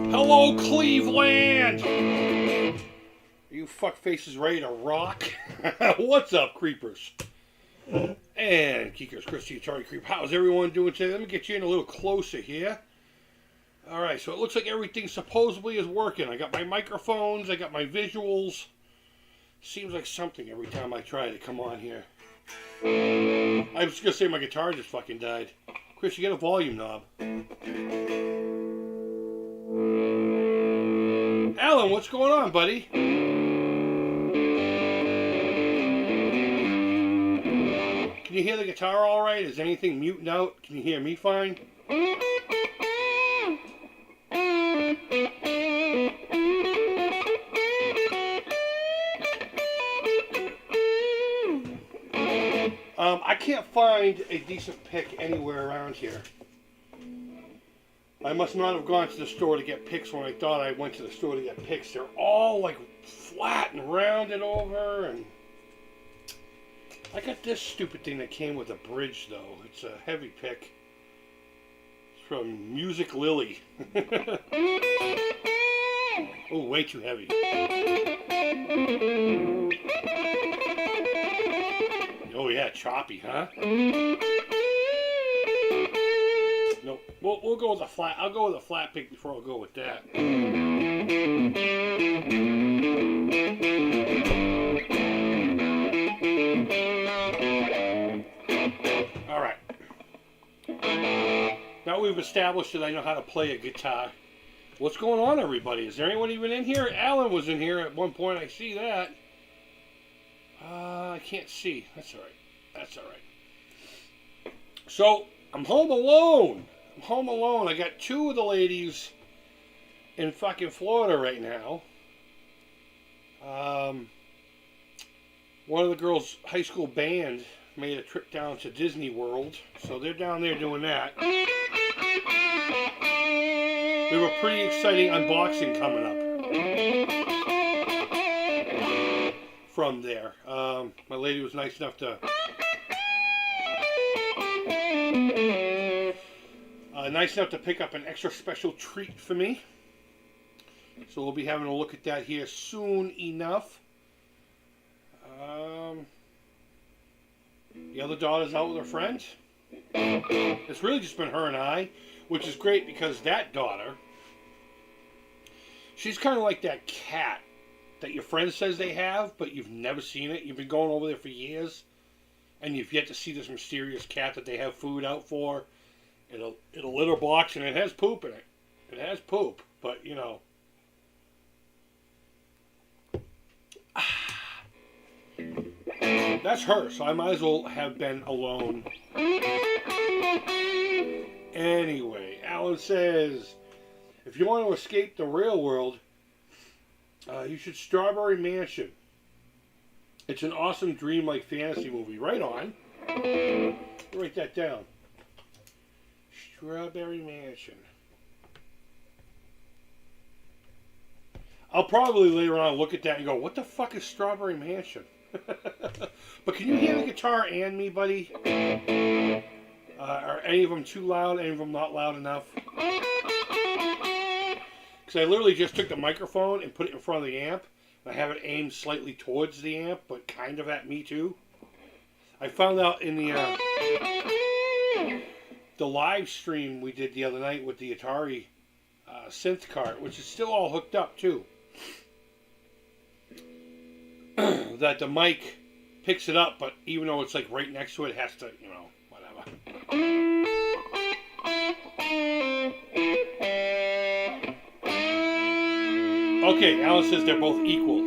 Hello, Cleveland! Are you fuckfaces ready to rock? What's up, creepers? And Kiko's Christy, Atari Creep. How's everyone doing today? Let me get you in a little closer here. Alright, so it looks like everything supposedly is working. I got my microphones, I got my visuals. Seems like something every time I try to come on here. I was gonna say my guitar just fucking died. Chris, you get a volume knob. Alan, what's going on, buddy? Can you hear the guitar all right? Is anything muting out? Can you hear me fine? I can't find a decent pick anywhere around here. I must not have gone to the store to get picks when I thought I went to the store to get picks. They're all like flat and rounded over, and I got this stupid thing that came with a bridge though. It's a heavy pick. It's from Music Lily. Oh, way too heavy. Oh yeah, choppy, huh? Nope. We'll go with a flat. I'll go with a flat pick before I'll go with that. All right. Now we've established that I know how to play a guitar. What's going on, everybody? Is there anyone even in here? Alan was in here at one point. I see that. I can't see. That's all right. That's all right. So, I'm home alone. I got two of the ladies in fucking Florida right now. One of the girls' high school band made a trip down to Disney World. So they're down there doing that. We have a pretty exciting unboxing coming up from there. My lady was nice enough to pick up an extra special treat for me. So we'll be having a look at that here soon enough. The other daughter's out with her friend. It's really just been her and I, which is great because that daughter, she's kind of like that cat that your friend says they have, but you've never seen it. You've been going over there for years, and you've yet to see this mysterious cat that they have food out for in a litter box, and it has poop in it. It has poop, but you know. That's her, so I might as well have been alone. Anyway, Alan says, if you want to escape the real world, you should Strawberry Mansion. It's an awesome dream-like fantasy movie. Right on. Write that down. Strawberry Mansion. I'll probably later on look at that and go, what the fuck is Strawberry Mansion? But can you hear the guitar and me, buddy? Are any of them too loud? Any of them not loud enough? Because I literally just took the microphone and put it in front of the amp. And I have it aimed slightly towards the amp, but kind of at me too. I found out in the live stream we did the other night with the Atari synth cart, which is still all hooked up too, that the mic picks it up, but even though it's like right next to it, it has to, you know, whatever. Okay, Alan says they're both equal.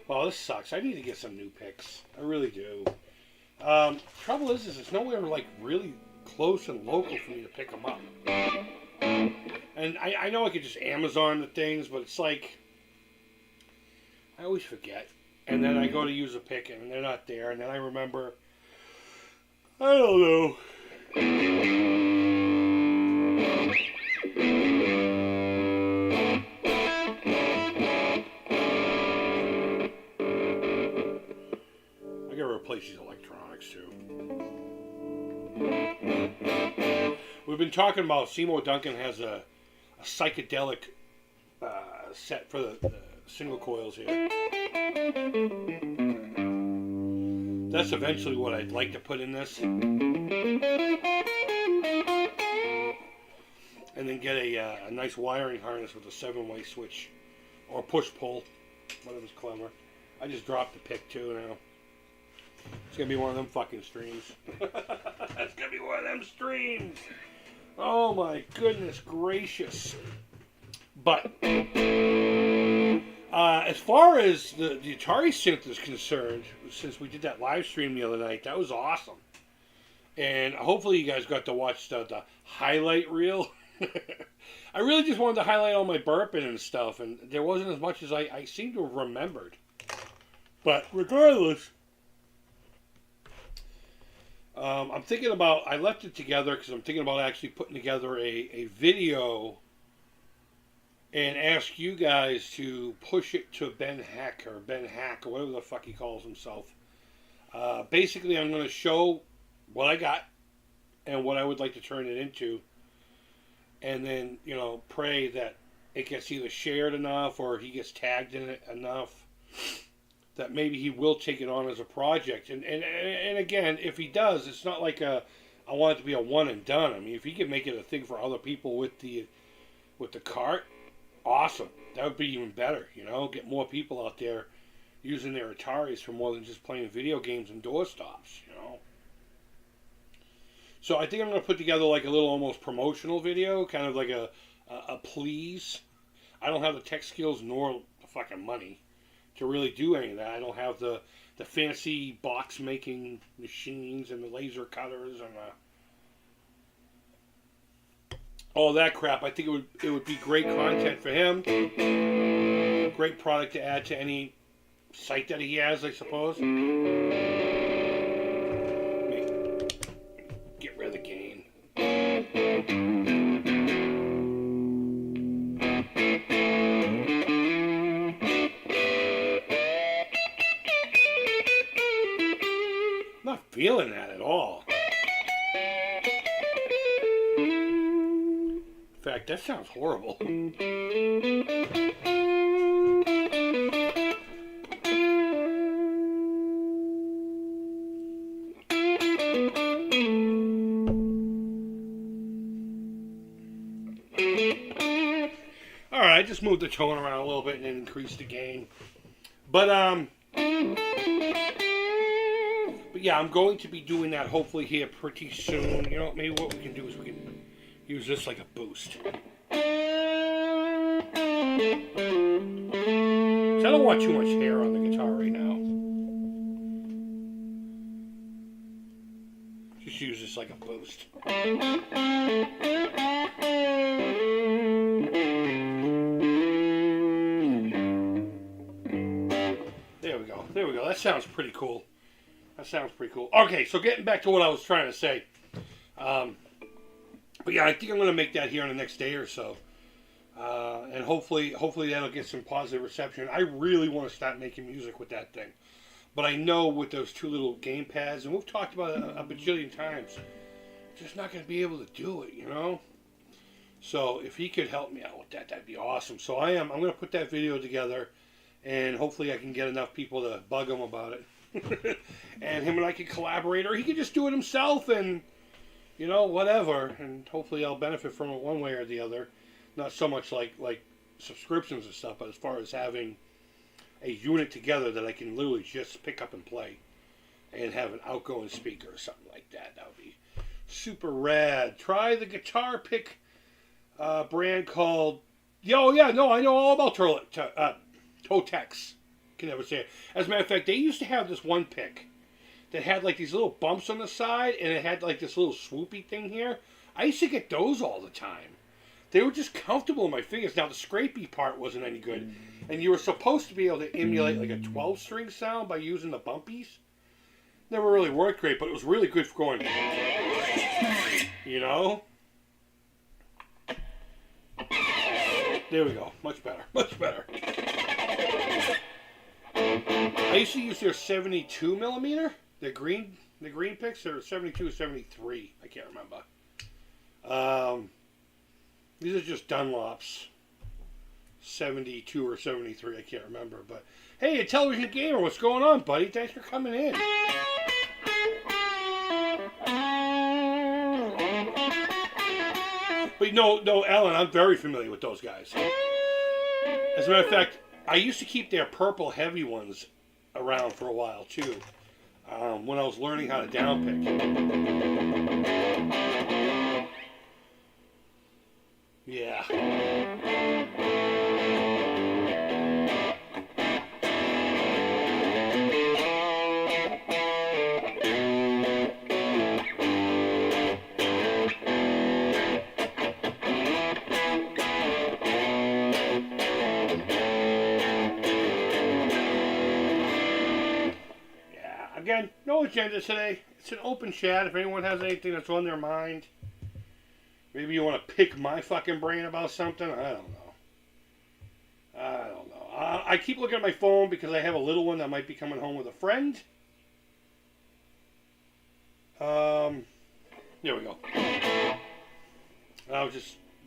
Well, this sucks. I need to get some new picks. I really do. Trouble is it's nowhere like really close and local for me to pick them up. And I know I could just Amazon the things, but it's like I always forget. And then I go to use a pick and they're not there. And then I remember, I don't know. replace these electronics too. We've been talking about Seymour Duncan has a psychedelic set for the single coils here. That's eventually what I'd like to put in this. And then get a nice wiring harness with a 7-way switch. Or push-pull. Whatever's clever. I just dropped the pick too now. It's going to be one of them fucking streams. That's going to be one of them streams. Oh my goodness gracious. But as far as the Atari synth is concerned, since we did that live stream the other night, that was awesome. And hopefully you guys got to watch the highlight reel. I really just wanted to highlight all my burping and stuff, and there wasn't as much as I seem to have remembered. But regardless, I'm thinking about, I left it together because I'm thinking about actually putting together a video and ask you guys to push it to Ben Hack or whatever the fuck he calls himself. Basically, I'm going to show what I got and what I would like to turn it into. And then, you know, pray that it gets either shared enough or he gets tagged in it enough that maybe he will take it on as a project. And again, if he does, it's not like I want it to be a one and done. I mean, if he can make it a thing for other people with the cart, awesome. That would be even better, you know, get more people out there using their Ataris for more than just playing video games and doorstops, you know. So I think I'm going to put together like a little almost promotional video, kind of like a please. I don't have the tech skills nor the fucking money to really do any of that. I don't have the fancy box making machines and the laser cutters and all that crap. I think it would be great content for him. Great product to add to any site that he has, I suppose. Get rid of the gain. Not feeling that at all. In fact, that sounds horrible. Alright, I just moved the tone around a little bit and increased the gain. But yeah, I'm going to be doing that hopefully here pretty soon. You know, maybe what we can do is we can use this like a boost. So I don't want too much hair on the guitar right now. Just use this like a boost. There we go. There we go. That sounds pretty cool. Okay, so getting back to what I was trying to say. But yeah, I think I'm going to make that here in the next day or so. And hopefully that'll get some positive reception. I really want to start making music with that thing. But I know with those two little game pads, and we've talked about it a bajillion times, just not going to be able to do it, you know? So if he could help me out with that, that'd be awesome. So I'm going to put that video together, and hopefully I can get enough people to bug him about it. And him and I can collaborate, or he could just do it himself, and, you know, whatever. And hopefully I'll benefit from it one way or the other. Not so much like subscriptions and stuff, but as far as having a unit together that I can literally just pick up and play and have an outgoing speaker or something like that. That would be super rad. Try the guitar pick brand called... I know all about Totex. Can never say it. As a matter of fact, they used to have this one pick that had like these little bumps on the side, and it had like this little swoopy thing here. I used to get those all the time. They were just comfortable in my fingers. Now the scrapey part wasn't any good, and you were supposed to be able to emulate like a 12-string sound by using the bumpies. Never really worked great, but it was really good for going, you know. There we go. Much better. Much better. I used to use their 72 millimeter. The green picks are 72 or 73. I can't remember. These are just Dunlops. 72 or 73. I can't remember. But hey, a television gamer, what's going on, buddy? Thanks for coming in. But no, Alan, I'm very familiar with those guys. As a matter of fact, I used to keep their purple heavy ones around for a while too. When I was learning how to downpick. Yeah. Again, no agenda today. It's an open chat. If anyone has anything that's on their mind, maybe you want to pick my fucking brain about something. I don't know. I keep looking at my phone because I have a little one that might be coming home with a friend. There we go.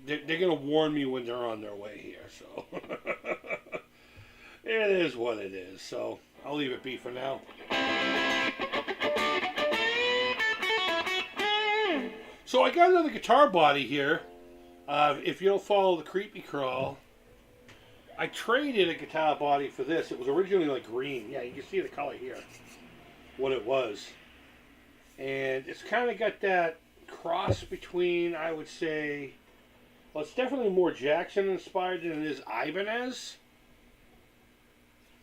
They're gonna warn me when they're on their way here. So it is what it is. So I'll leave it be for now. So I got another guitar body here. If you don't follow the Creepy Crawl, I traded a guitar body for this. It was originally like green. Yeah, you can see the color here. What it was. And it's kind of got that cross between, I would say, well, it's definitely more Jackson inspired than it is Ibanez.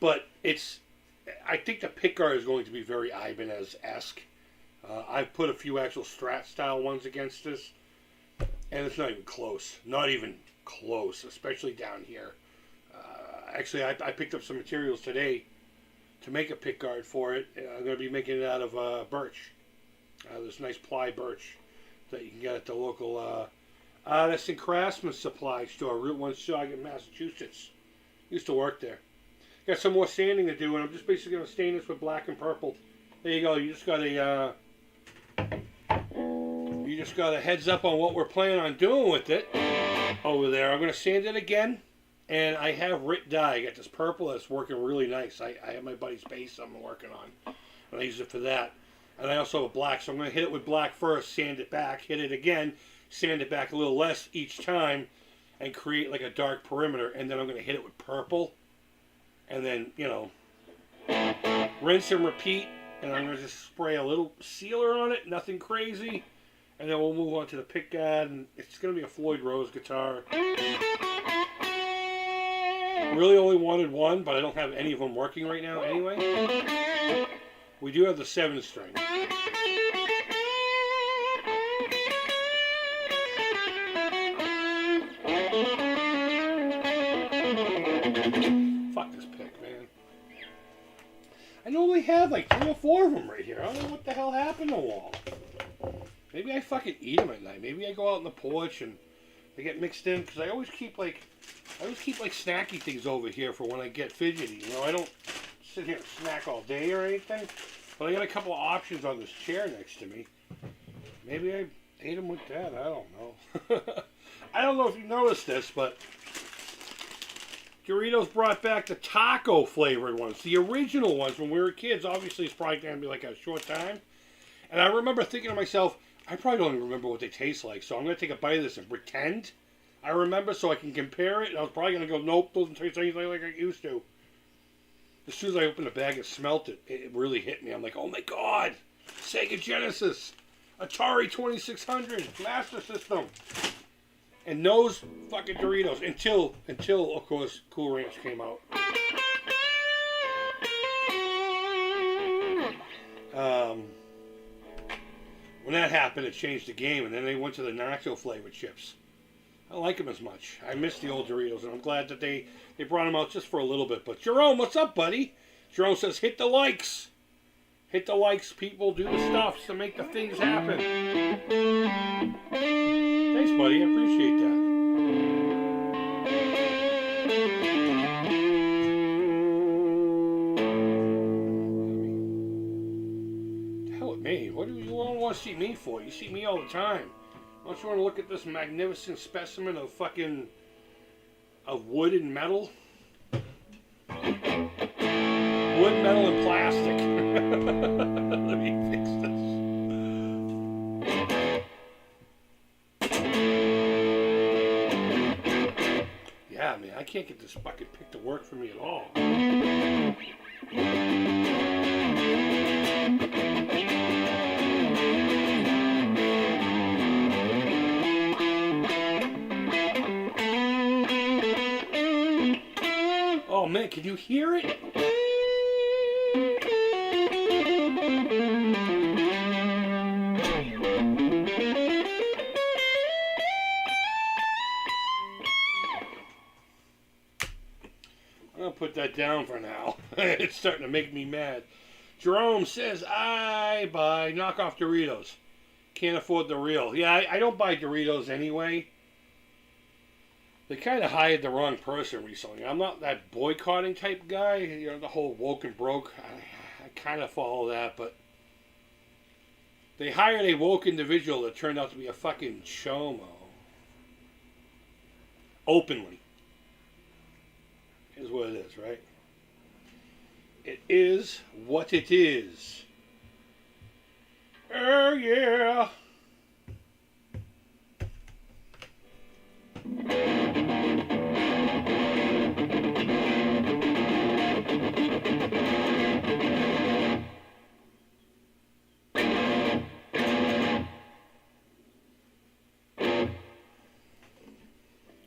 But I think the pickguard is going to be very Ibanez-esque. I've put a few actual Strat-style ones against this, and it's not even close. Not even close, especially down here. Actually, I picked up some materials today to make a pickguard for it. I'm going to be making it out of birch. This nice ply birch that you can get at the local that's in Craftsman Supply Store, Route 1 Saugus, Massachusetts. Used to work there. Got some more sanding to do, and I'm just basically going to stain this with black and purple. There you go. You just got a heads up on what we're planning on doing with it over there. I'm going to sand it again, and I have Rit dye. I got this purple that's working really nice. I have my buddy's base I'm working on, and I use it for that. And I also have black, so I'm going to hit it with black first, sand it back, hit it again, sand it back a little less each time, and create like a dark perimeter. And then I'm going to hit it with purple, and then, rinse and repeat. And I'm going to just spray a little sealer on it, nothing crazy. And then we'll move on to the pickguard, and it's going to be a Floyd Rose guitar. Really only wanted one, but I don't have any of them working right now anyway. We do have the 7-string. Fuck this pick, man. I normally have like 3 or 4 of them right here. I don't know what the hell happened to them all. Maybe I fucking eat them at night. Maybe I go out on the porch and they get mixed in, because I always keep like snacky things over here for when I get fidgety. I don't sit here and snack all day or anything. But I got a couple of options on this chair next to me. Maybe I ate them with that. I don't know. I don't know if you noticed this, but Doritos brought back the taco flavored ones. The original ones when we were kids. Obviously, it's probably going to be like a short time. And I remember thinking to myself, I probably don't even remember what they taste like. So I'm going to take a bite of this and pretend I remember so I can compare it. And I was probably going to go, nope, doesn't taste anything like I used to. As soon as I opened the bag and smelt it, it really hit me. I'm like, oh my god, Sega Genesis, Atari 2600, Master System. And those fucking Doritos, until of course, Cool Ranch came out. When that happened, it changed the game, and then they went to the nacho flavored chips. I don't like them as much. I miss the old Doritos, and I'm glad that they brought them out just for a little bit. But Jerome, what's up, buddy? Jerome says, hit the likes. Hit the likes, people. Do the stuff to make the things happen. Thanks, buddy. I appreciate that. with me? What do you all want to see me for? You see me all the time. Don't you want to look at this magnificent specimen of fucking... of wood and metal? Wood, metal, and plastic. Let me fix this. Yeah, man, I can't get this fucking pick to work for me at all. Oh man, can you hear it? I'm gonna put that down for now. It's starting to make me mad. Jerome says, I buy knockoff Doritos. Can't afford the real. Yeah, I don't buy Doritos anyway. They kind of hired the wrong person recently. I'm not that boycotting type guy. You know, the whole woke and broke. I kind of follow that, but they hired a woke individual that turned out to be a fucking chomo. Openly. Is what it is, right? It is what it is. Oh, yeah.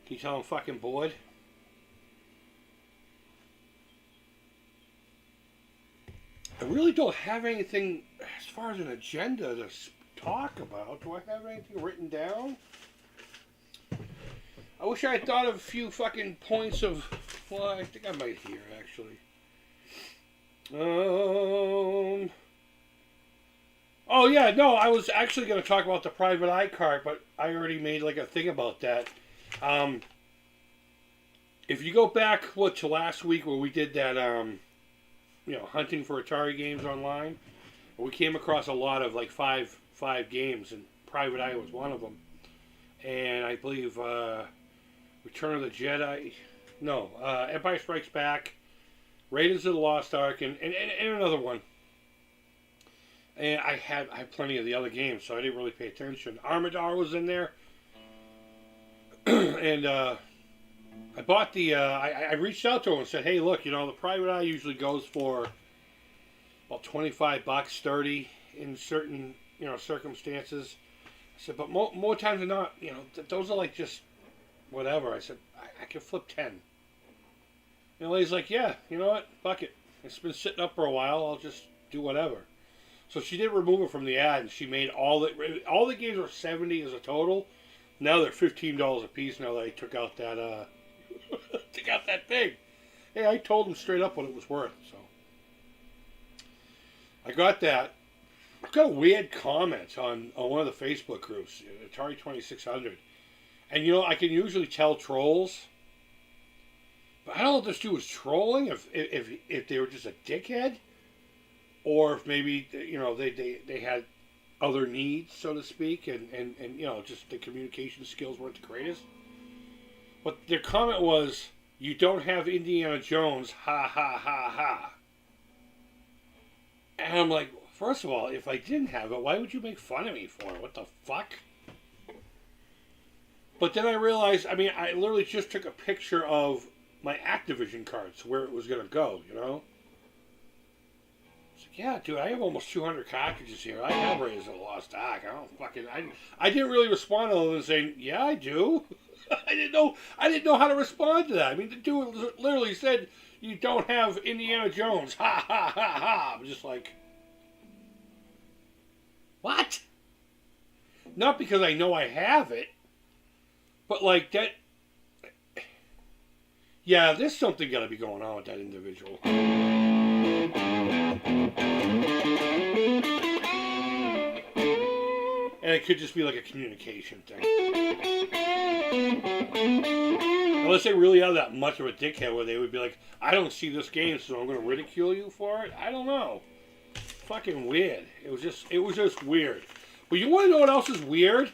Can you tell I'm fucking bored? I really don't have anything as far as an agenda to talk about. Do I have anything written down? I wish I had thought of a few fucking points of... Well, I think I might hear, actually. Oh, yeah, no, I was actually going to talk about the private eye card, but I already made, like, a thing about that. If you go back, to last week where we did that, hunting for Atari games online, we came across a lot of, like, five games, and Private Eye was one of them. And I believe, Return of the Jedi, Empire Strikes Back, Raiders of the Lost Ark, and another one. And I had plenty of the other games, so I didn't really pay attention. Armadar was in there. And I bought the... I reached out to him and said, hey, look, the Private Eye usually goes for about $25, $30 in certain, circumstances. I said, but more times than not, those are like just whatever. I said, I can flip 10. And the lady's like, yeah, you know what? Fuck it. It's been sitting up for a while. I'll just do whatever. So she did remove it from the ad, and she made all the games were $70 as a total. Now they're $15 a piece. Now that I took out that took out that thing. Hey, I told them straight up what it was worth. So I got that. I got weird comments on one of the Facebook groups, Atari 2600, and I can usually tell trolls. But I don't know if this dude was trolling, if they were just a dickhead, or if maybe they had other needs, so to speak, and just the communication skills weren't the greatest. But their comment was, "You don't have Indiana Jones, ha ha ha ha." And I'm like, first of all, if I didn't have it, why would you make fun of me for it? What the fuck? But then I realized, I literally just took a picture of my Activision cards, where it was going to go, It's like, yeah, dude, I have almost 200 cartridges here. I have Raiders of the Lost Ark. I didn't really respond other than saying, yeah, I do. I didn't know how to respond to that. The dude literally said, you don't have Indiana Jones. Ha, ha, ha, ha. I'm just like, what? Not because I know I have it, but like that. Yeah, there's something got to be going on with that individual. And it could just be like a communication thing. Unless they really are that much of a dickhead where they would be like, I don't see this game, so I'm going to ridicule you for it. I don't know. fucking weird. It was just weird. But you want to know what else is weird?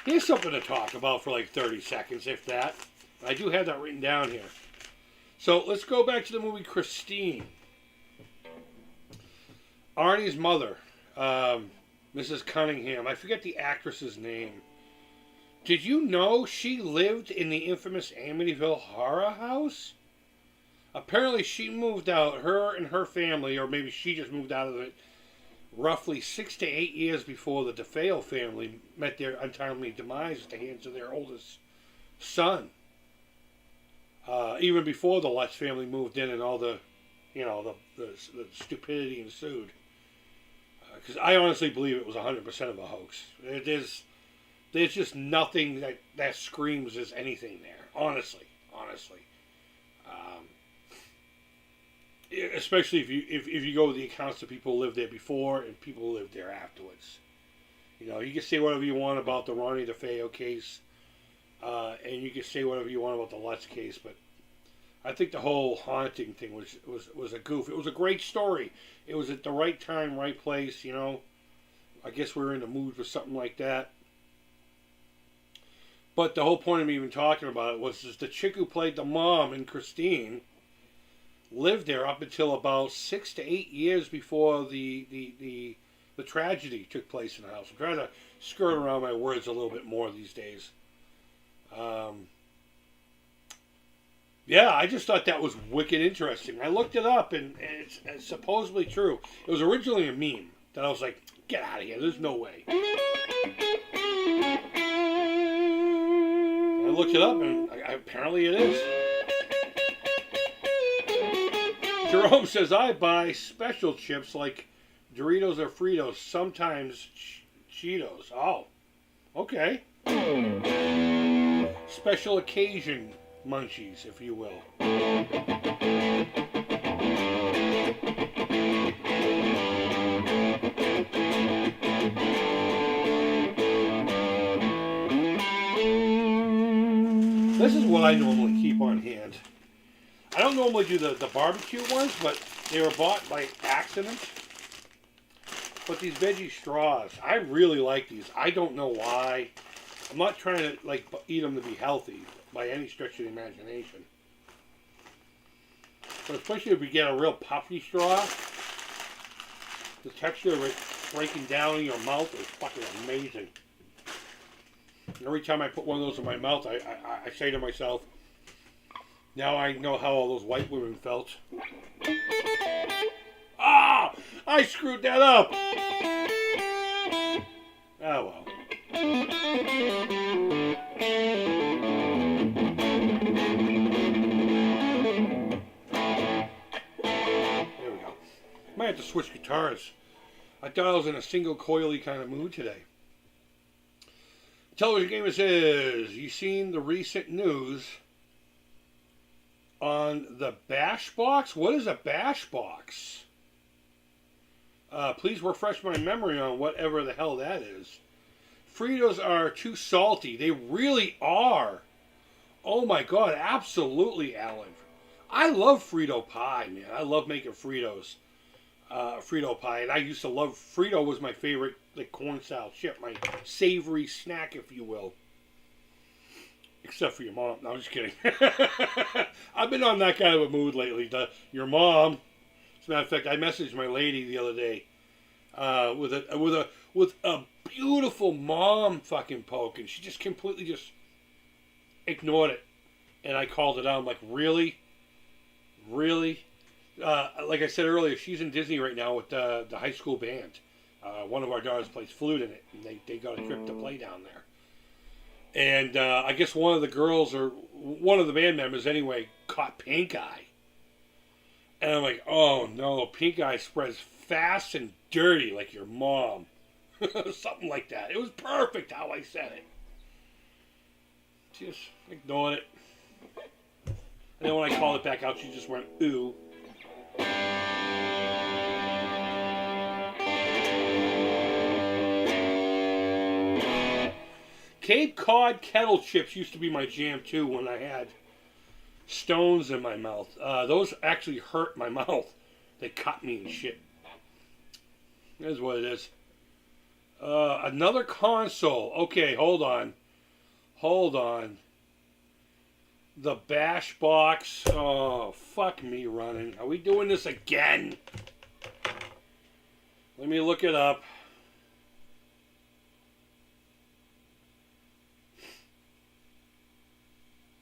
Here's something to talk about for like 30 seconds, if that. I do have that written down here. So let's go back to the movie Christine. Arnie's mother, Mrs. Cunningham. I forget the actress's name. Did you know she lived in the infamous Amityville Horror House? Apparently she moved out, her and her family, or maybe she just moved out of it, roughly 6 to 8 years before the DeFeo family met their untimely demise at the hands of their oldest son. Even before the Lutz family moved in and all the stupidity ensued. Because I honestly believe it was 100% of a hoax. There's just nothing that screams as anything there. Honestly. Especially if you go with the accounts of people who lived there before and people who lived there afterwards. You know, you can say whatever you want about the Ronnie DeFeo case, and you can say whatever you want about the Lutz case, but I think the whole haunting thing was a goof. It was a great story. It was at the right time, right place, you know. I guess we were in the mood for something like that. But the whole point of me even talking about it was just the chick who played the mom in Christine lived there up until about 6 to 8 years before the tragedy took place in the house. I'm trying to skirt around my words a little bit more these days. Yeah, I just thought that was wicked interesting. I looked it up, and it's supposedly true. It was originally a meme that I was like, get out of here, there's no way. I looked it up, and apparently it is. Jerome says, I buy special chips like Doritos or Fritos, sometimes Cheetos. Oh, okay. Special occasion munchies, if you will. This is what I normally keep on hand. I don't normally do the barbecue ones, but they were bought by accident. But these veggie straws, I really like these. I don't know why. I'm not trying to eat them to be healthy by any stretch of the imagination. But especially if you get a real puffy straw, the texture of it breaking down in your mouth is fucking amazing. Every time I put one of those in my mouth, I say to myself, now I know how all those white women felt. Ah! I screwed that up! Oh well. There we go. Might have to switch guitars. I thought I was in a single coily kind of mood today. Television Gamer says, you seen the recent news on the Bash Box? What is a Bash Box? Please refresh my memory on whatever the hell that is. Fritos are too salty. They really are. Oh my god, absolutely, Alan. I love Frito pie, man. I love making Fritos. Frito pie. And I used to love, Frito was my favorite corn style chip. My savory snack, if you will. Except for your mom. No, I'm just kidding. I've been on that kind of a mood lately. Your mom. As a matter of fact, I messaged my lady the other day with a beautiful mom fucking poke, and she just completely just ignored it. And I called it out. I'm like, really? Really? Like I said earlier, she's in Disney right now with the high school band. One of our daughters plays flute in it, and they got a trip to play down there. And I guess one of the girls, or one of the band members anyway, caught pink eye. And I'm like, oh no, pink eye spreads fast and dirty like your mom. Something like that. It was perfect how I said it. Just ignored it. And then when I called it back out, she just went, ooh. Cape Cod kettle chips used to be my jam too when I had stones in my mouth. Those actually hurt my mouth. They cut me and shit. That's what it is. Another console. Okay, hold on. Hold on. The Bash box. Oh, fuck me running. Are we doing this again? Let me look it up.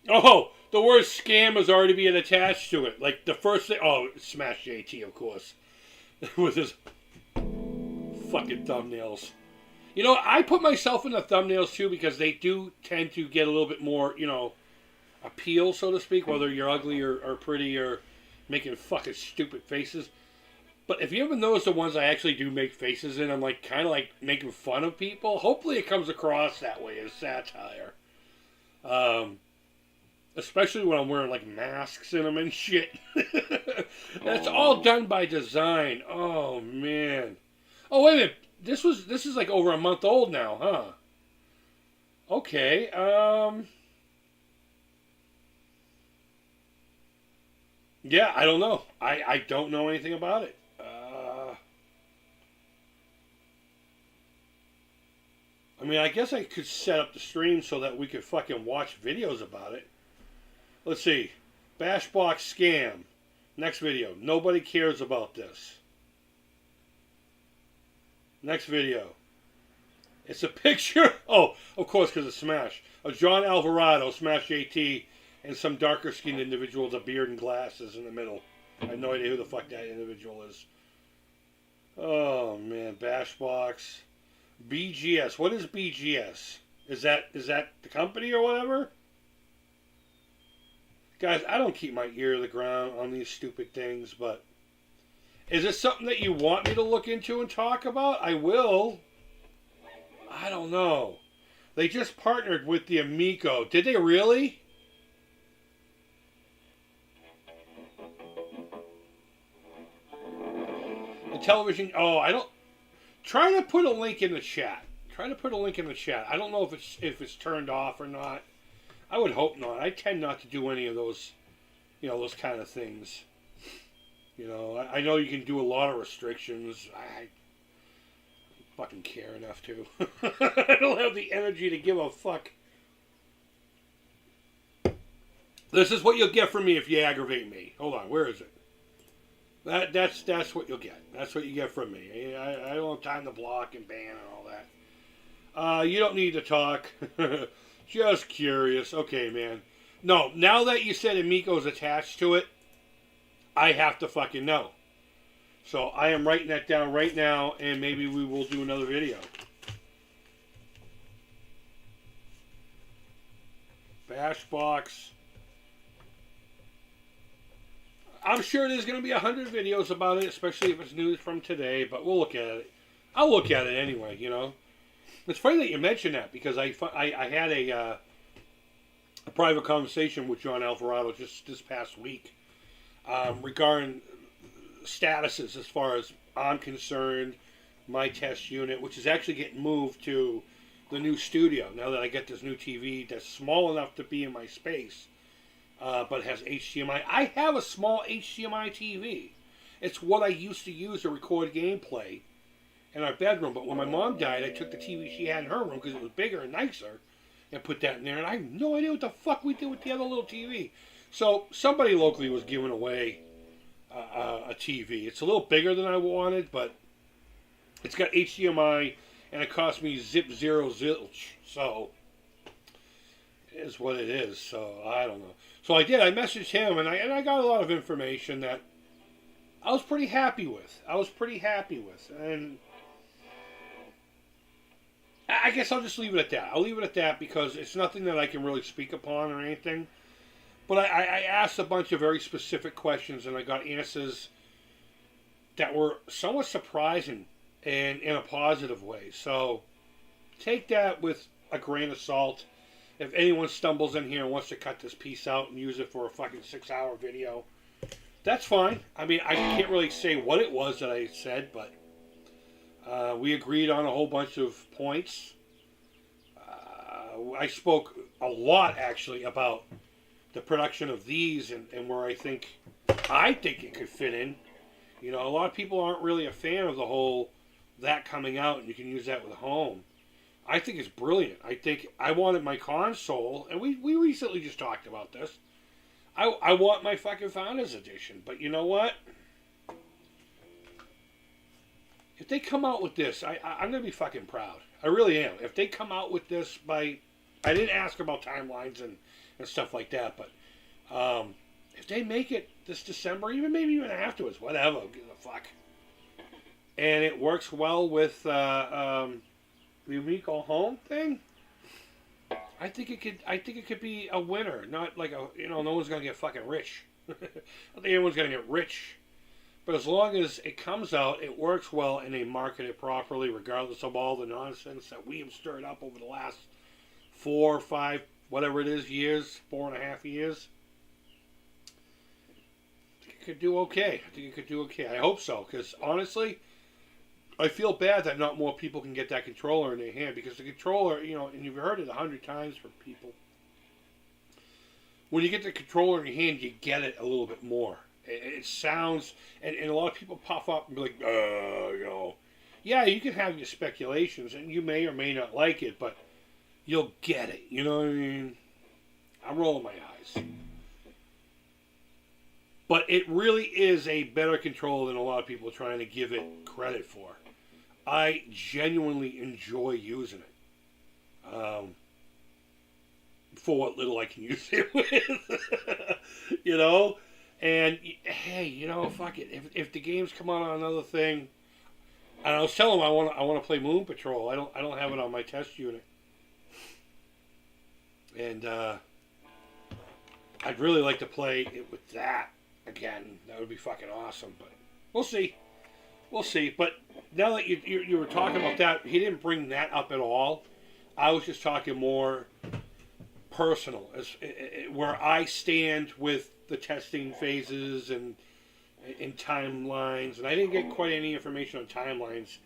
Oh, the word scam is already being attached to it. Like the first thing. Oh, Smash JT, of course. With his fucking thumbnails. You know, I put myself in the thumbnails too because they do tend to get a little bit more, appeal, so to speak, whether you're ugly or pretty or making fucking stupid faces. But if you ever notice the ones I actually do make faces in, I'm like kind of like making fun of people. Hopefully it comes across that way as satire. Especially when I'm wearing like masks in them and shit. That's all done by design. Oh man. Oh wait a minute. This is like over a month old now, huh? Okay. Yeah, I don't know. I don't know anything about it. I mean, I guess I could set up the stream so that we could fucking watch videos about it. Let's see. Bashbox scam. Next video. Nobody cares about this. Next video. It's a picture. Oh, of course, because it's Smash. Of John Alvarado, Smash JT, and some darker skinned individual with a beard and glasses in the middle. I have no idea who the fuck that individual is. Oh man, Bashbox. BGS. What is BGS? Is that the company or whatever? Guys, I don't keep my ear to the ground on these stupid things, but is it something that you want me to look into and talk about? I will. I don't know. They just partnered with the Amico. Did they really? The television. Oh, I don't. Try to put a link in the chat. Try to put a link in the chat. I don't know if it's turned off or not. I would hope not. I tend not to do any of those, those kind of things. I know you can do a lot of restrictions. I fucking care enough to. I don't have the energy to give a fuck. This is what you'll get from me if you aggravate me. Hold on, where is it? That's what you'll get. That's what you get from me. I don't have time to block and ban and all that. You don't need to talk. Just curious. Okay, man. No, now that you said Amico's attached to it, I have to fucking know. So I am writing that down right now, and maybe we will do another video. Bashbox. I'm sure there's going to be 100 videos about it, especially if it's news from today, but we'll look at it. I'll look at it anyway, It's funny that you mentioned that, because I had a private conversation with John Alvarado just this past week regarding statuses as far as I'm concerned, my test unit, which is actually getting moved to the new studio now that I get this new TV that's small enough to be in my space, but has HDMI. I have a small HDMI TV. It's what I used to use to record gameplay in our bedroom, but when my mom died, I took the TV she had in her room because it was bigger and nicer and put that in there, and I have no idea what the fuck we did with the other little TV. So somebody locally was giving away a TV. It's a little bigger than I wanted, but it's got HDMI, and it cost me zero zilch. So it is what it is. So I don't know. So I did. I messaged him, and I got a lot of information that I was pretty happy with. And I guess I'll just leave it at that. I'll leave it at that because it's nothing that I can really speak upon or anything. But I asked a bunch of very specific questions, and I got answers that were somewhat surprising and in a positive way. So take that with a grain of salt. If anyone stumbles in here and wants to cut this piece out and use it for a fucking 6-hour video, that's fine. I mean, I can't really say what it was that I said, but we agreed on a whole bunch of points. I spoke a lot, actually, about the production of these and where I think it could fit in. A lot of people aren't really a fan of the whole that coming out and you can use that with home. I think it's brilliant. I think I wanted my console, and we recently just talked about this. I want my fucking Founders Edition, but you know what? If they come out with this, I'm going to be fucking proud. I really am. If they come out with this by... I didn't ask about timelines and stuff like that, but if they make it this December, maybe even afterwards, whatever, give a fuck. And it works well with the Amico Home thing, I think it could be a winner. Not like no one's going to get fucking rich. I don't think anyone's going to get rich. But as long as it comes out, it works well, and they market it properly, regardless of all the nonsense that we have stirred up over the last 4 or 5, whatever it is, years, 4.5 years. I think it could do okay. I hope so, because honestly, I feel bad that not more people can get that controller in their hand, because the controller, and you've heard it 100 times from people. When you get the controller in your hand, you get it a little bit more. It sounds, and a lot of people pop up and be like, yeah, you can have your speculations, and you may or may not like it, but you'll get it. You know what I mean? I'm rolling my eyes. But it really is a better controller than a lot of people are trying to give it credit for. I genuinely enjoy using it. For what little I can use it with. And hey, fuck it. If the games come out on another thing, and I was telling them I want to play Moon Patrol. I don't have it on my test unit, and I'd really like to play it with that again. That would be fucking awesome. But we'll see. But now that you were talking about that, he didn't bring that up at all. I was just talking more personal, as where I stand with the testing phases and timelines, and I didn't get quite any information on timelines.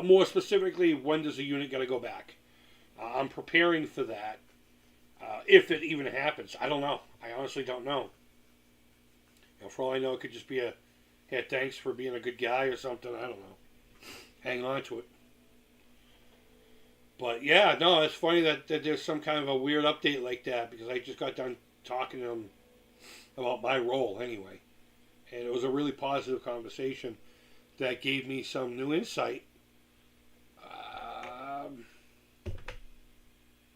More specifically, when does the unit got to go back? I'm preparing for that. If it even happens, I don't know. I honestly don't know. For all I know, it could just be hey, thanks for being a good guy or something. I don't know. Hang on to it. But yeah, no, it's funny that there's some kind of a weird update like that, because I just got done talking to him about my role anyway. And it was a really positive conversation that gave me some new insight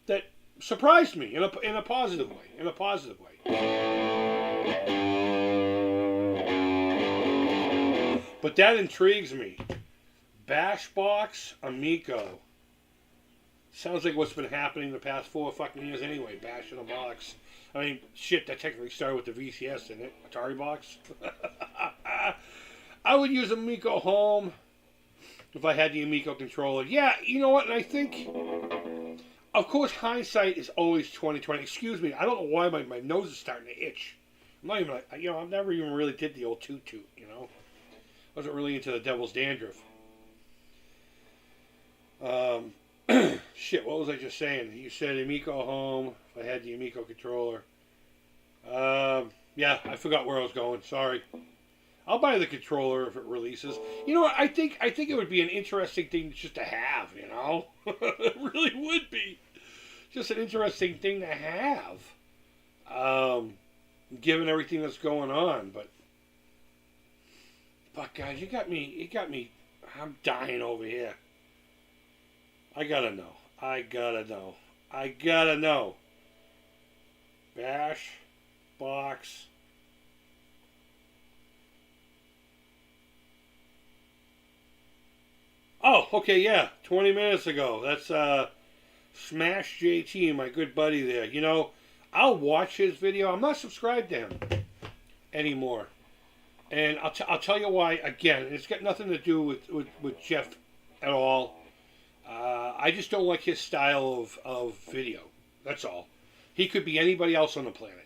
that surprised me in a positive way. But that intrigues me. Bashbox Amico. Sounds like what's been happening the past 4 fucking years anyway. Bash in a box. I mean, shit, that technically started with the VCS, didn't it? Atari box. I would use Amico Home if I had the Amico controller. Yeah, you know what? And I think, of course, hindsight is always 20/20. Excuse me, I don't know why my nose is starting to itch. I'm not even I've never even really did the old toot. Wasn't really into the devil's dandruff. Shit, what was I just saying? You said Amico Home. If I had the Amico controller. Yeah, I forgot where I was going. Sorry. I'll buy the controller if it releases. You know what? I think it would be an interesting thing just to have. It really would be just an interesting thing to have. Given everything that's going on, but guys, you got me. I'm dying over here. I gotta know. Bash box. Oh, okay, yeah. 20 minutes ago. That's Smash JT, my good buddy there. I'll watch his video. I'm not subscribed to him anymore. And I'll tell you why. Again, it's got nothing to do with Jeff at all. I just don't like his style of video. That's all. He could be anybody else on the planet.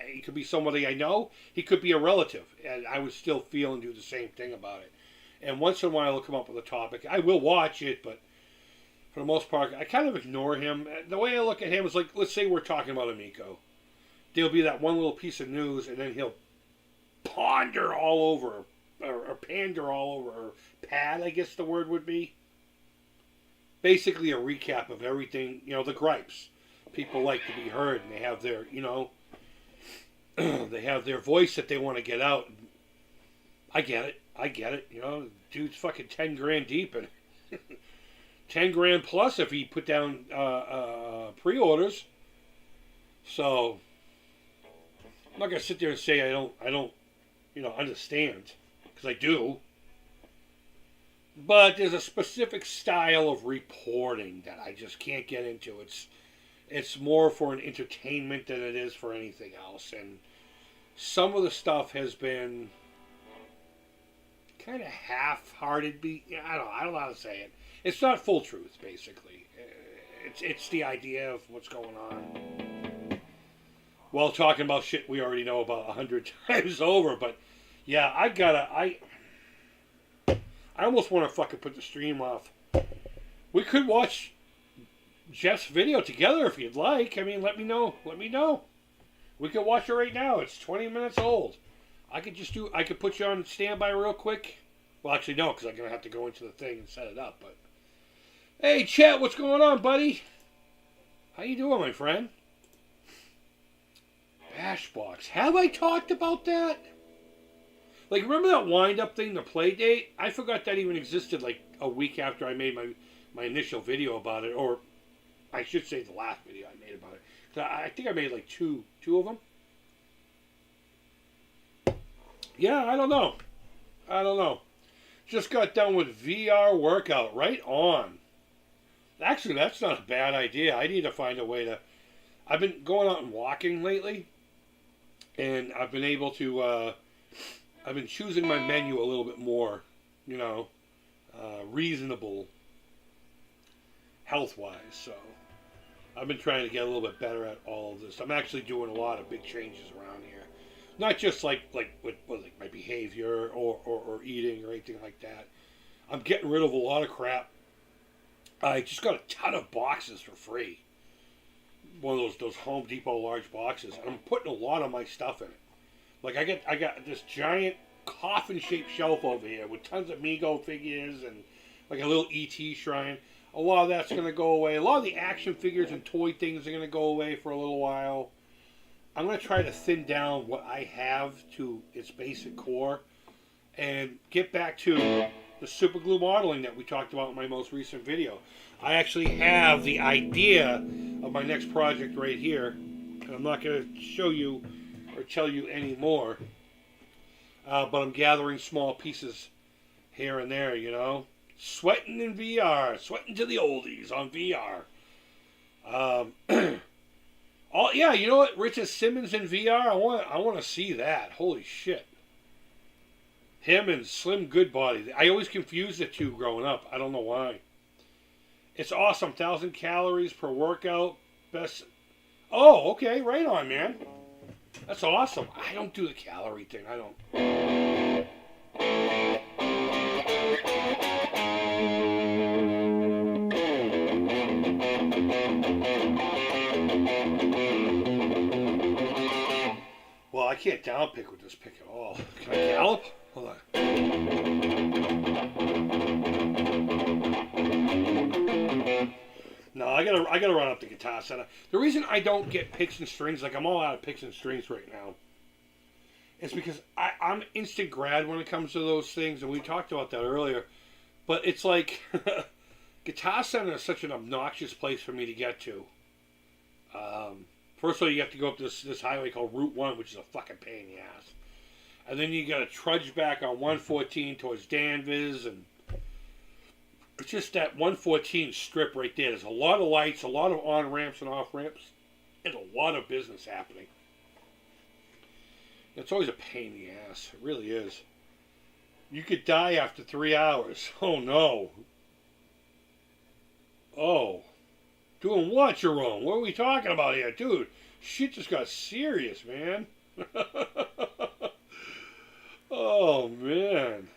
He could be somebody I know. He could be a relative. And I would still feel and do the same thing about it. And once in a while he'll come up with a topic. I will watch it, but for the most part, I kind of ignore him. The way I look at him is like, let's say we're talking about Amico. There'll be that one little piece of news, and then he'll ponder all over or pander all over, or pad, I guess the word would be. Basically a recap of everything, the gripes. People like to be heard, and they have their, they have their voice that they want to get out. I get it. Dude's fucking 10 grand deep, and 10 grand plus if he put down pre-orders. So I'm not gonna sit there and say I don't, understand, because I do. But there's a specific style of reporting that I just can't get into. It's more for an entertainment than it is for anything else, and some of the stuff has been kind of half-hearted. I don't know how to say it. It's not full truth, basically. It's the idea of what's going on, while talking about shit we already know about 100 times over. But yeah, I almost want to fucking put the stream off. We could watch Jeff's video together if you'd like. I mean, let me know. We could watch it right now. It's 20 minutes old. I could put you on standby real quick. Well, actually, no, because I'm going to have to go into the thing and set it up. But hey, Chet, what's going on, buddy? How you doing, my friend? Bashbox. Have I talked about that? Like, remember that wind-up thing, the play date? I forgot that even existed, like, a week after I made my initial video about it. Or, I should say the last video I made about it. I think I made, like, two of them. Yeah, I don't know. Just got done with VR workout. Right on. Actually, that's not a bad idea. I need to find a way to... I've been going out and walking lately. And I've been able to... I've been choosing my menu a little bit more, reasonable health-wise. So I've been trying to get a little bit better at all of this. I'm actually doing a lot of big changes around here. Not just like with my behavior or eating or anything like that. I'm getting rid of a lot of crap. I just got a ton of boxes for free. One of those Home Depot large boxes. And I'm putting a lot of my stuff in it. Like, I got this giant coffin-shaped shelf over here with tons of Mego figures and like a little E.T. shrine. A lot of that's going to go away. A lot of the action figures and toy things are going to go away for a little while. I'm going to try to thin down what I have to its basic core and get back to the super glue modeling that we talked about in my most recent video. I actually have the idea of my next project right here. And I'm not going to show you or tell you any more. But I'm gathering small pieces here and there, Sweating in VR. Sweating to the oldies on VR. Yeah, you know what? Richard Simmons in VR? I want to see that. Holy shit. Him and Slim Goodbody. I always confused the two growing up. I don't know why. It's awesome. 1,000 calories per workout. Best. Oh, okay. Right on, man. That's awesome. I don't do the calorie thing. I don't. Well, I can't downpick with this pick at all. Can I gallop? Hold on. No, I gotta run up the guitar center. The reason I don't get picks and strings, like I'm all out of picks and strings right now, is because I'm instant grad when it comes to those things, and we talked about that earlier. But it's like Guitar Center is such an obnoxious place for me to get to. First of all, you have to go up this highway called Route 1, which is a fucking pain in the ass. And then you got to trudge back on 114 towards Danvers, and it's just that 114 strip right there. There's a lot of lights, a lot of on-ramps and off-ramps, and a lot of business happening. It's always a pain in the ass. It really is. You could die after 3 hours. Oh, no. Oh. Doing what, Jerome? What are we talking about here? Dude, shit just got serious, man. Oh, man.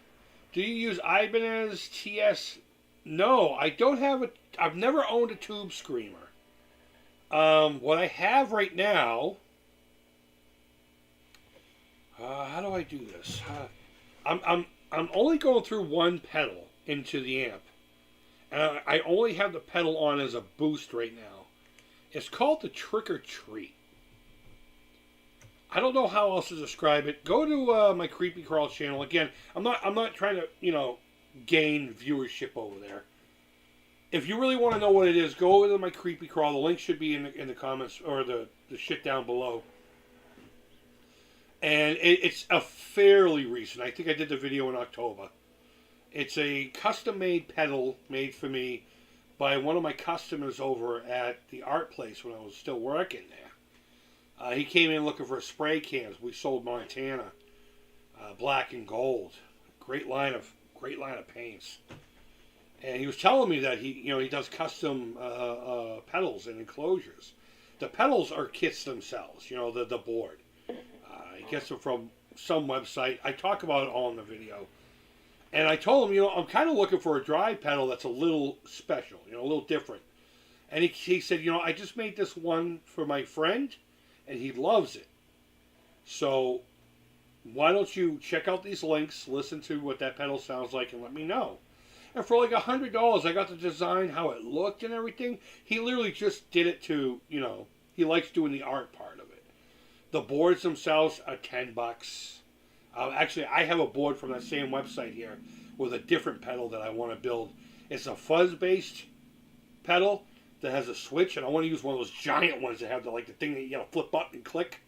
Do you use Ibanez TS? No, I don't have a... I've never owned a tube screamer. What I have right now... how do I do this? I'm only going through one pedal into the amp. And I only have the pedal on as a boost right now. It's called the Trick or Treat. I don't know how else to describe it. Go to my Creepy Crawl channel. Again, I'm not trying to, gain viewership over there. If you really want to know what it is, go over to my Creepy Crawl. The link should be in the comments or the shit down below. And it's a fairly recent. I think I did the video in October. It's a custom-made pedal made for me by one of my customers over at the art place when I was still working there. He came in looking for spray cans. We sold Montana, black and gold. Great line of paints. And he was telling me that he does custom pedals and enclosures. The pedals are kits themselves. The board. He gets them from some website. I talk about it all in the video. And I told him, I'm kind of looking for a dry pedal that's a little special, a little different. And he said, I just made this one for my friend, and he loves it. So why don't you check out these links, listen to what that pedal sounds like, and let me know. And for like $100, I got to design how it looked and everything. He literally just did it to, he likes doing the art part of it. The boards themselves are $10. Actually, I have a board from that same website here with a different pedal that I want to build. It's a fuzz-based pedal that has a switch, and I want to use one of those giant ones that have the thing that you gotta flip up and click.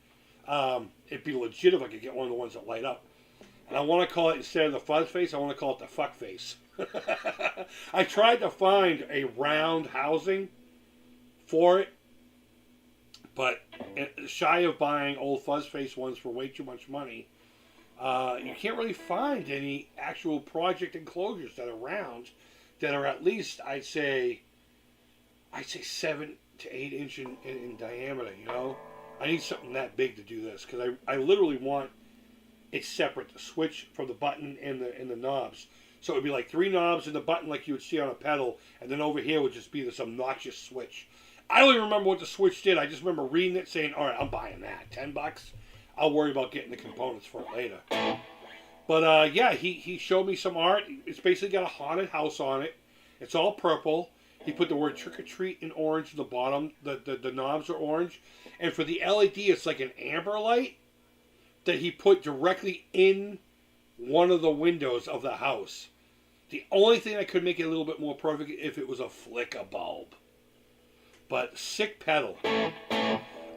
It'd be legit if I could get one of the ones that light up. And I want to call it, instead of the fuzz face, I want to call it the fuck face. I tried to find a round housing for it, but shy of buying old fuzz face ones for way too much money, you can't really find any actual project enclosures that are round that are at least, I'd say 7 to 8 inch in diameter. I need something that big to do this because I literally want it separate, the switch from the button and the knobs. So it would be like 3 knobs and the button like you would see on a pedal, and then over here would just be this obnoxious switch. I don't even remember what the switch did. I just remember reading it saying, all right, I'm buying that. $10. I'll worry about getting the components for it later. But yeah, he showed me some art. It's basically got a haunted house on it. It's all purple. He put the word Trick or Treat in orange at the bottom. The knobs are orange. And for the LED, it's like an amber light that he put directly in one of the windows of the house. The only thing that could make it a little bit more perfect if it was a flicker bulb. But sick pedal.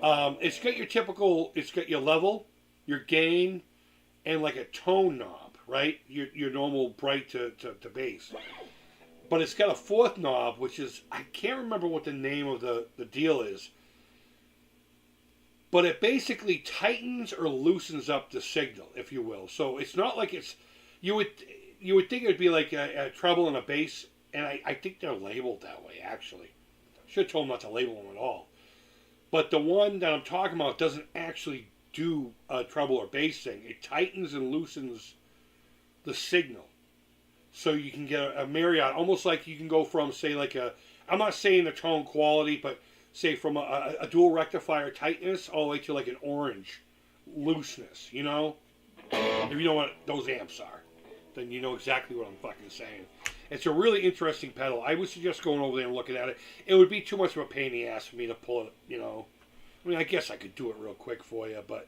It's got your typical, it's got your level, your gain, and like a tone knob, right? Your normal bright to bass. But it's got a 4th knob, which is, I can't remember what the name of the deal is. But it basically tightens or loosens up the signal, if you will. So it's not like it's, you would think it would be like a treble and a bass, and I think they're labeled that way, actually. Should have told them not to label them at all. But the one that I'm talking about doesn't actually do a treble or bass thing. It tightens and loosens the signal. So you can get a myriad, almost like you can go from, say, like I'm not saying the tone quality, but say from a dual rectifier tightness all the way to like an orange looseness, If you know what those amps are, then you know exactly what I'm fucking saying. It's a really interesting pedal. I would suggest going over there and looking at it. It would be too much of a pain in the ass for me to pull it, I mean, I guess I could do it real quick for you, but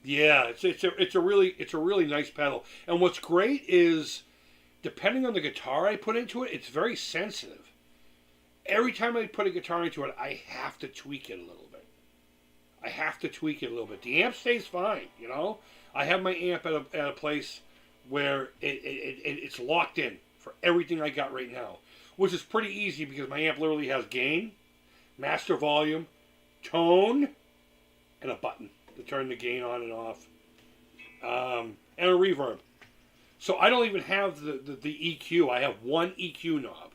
yeah, it's a really nice pedal. And what's great is, depending on the guitar I put into it, it's very sensitive. Every time I put a guitar into it, I have to tweak it a little bit. The amp stays fine, I have my amp at a place where it's locked in for everything I got right now, which is pretty easy because my amp literally has gain, master volume, tone, and a button to turn the gain on and off, and a reverb. So I don't even have the EQ. I have one EQ knob,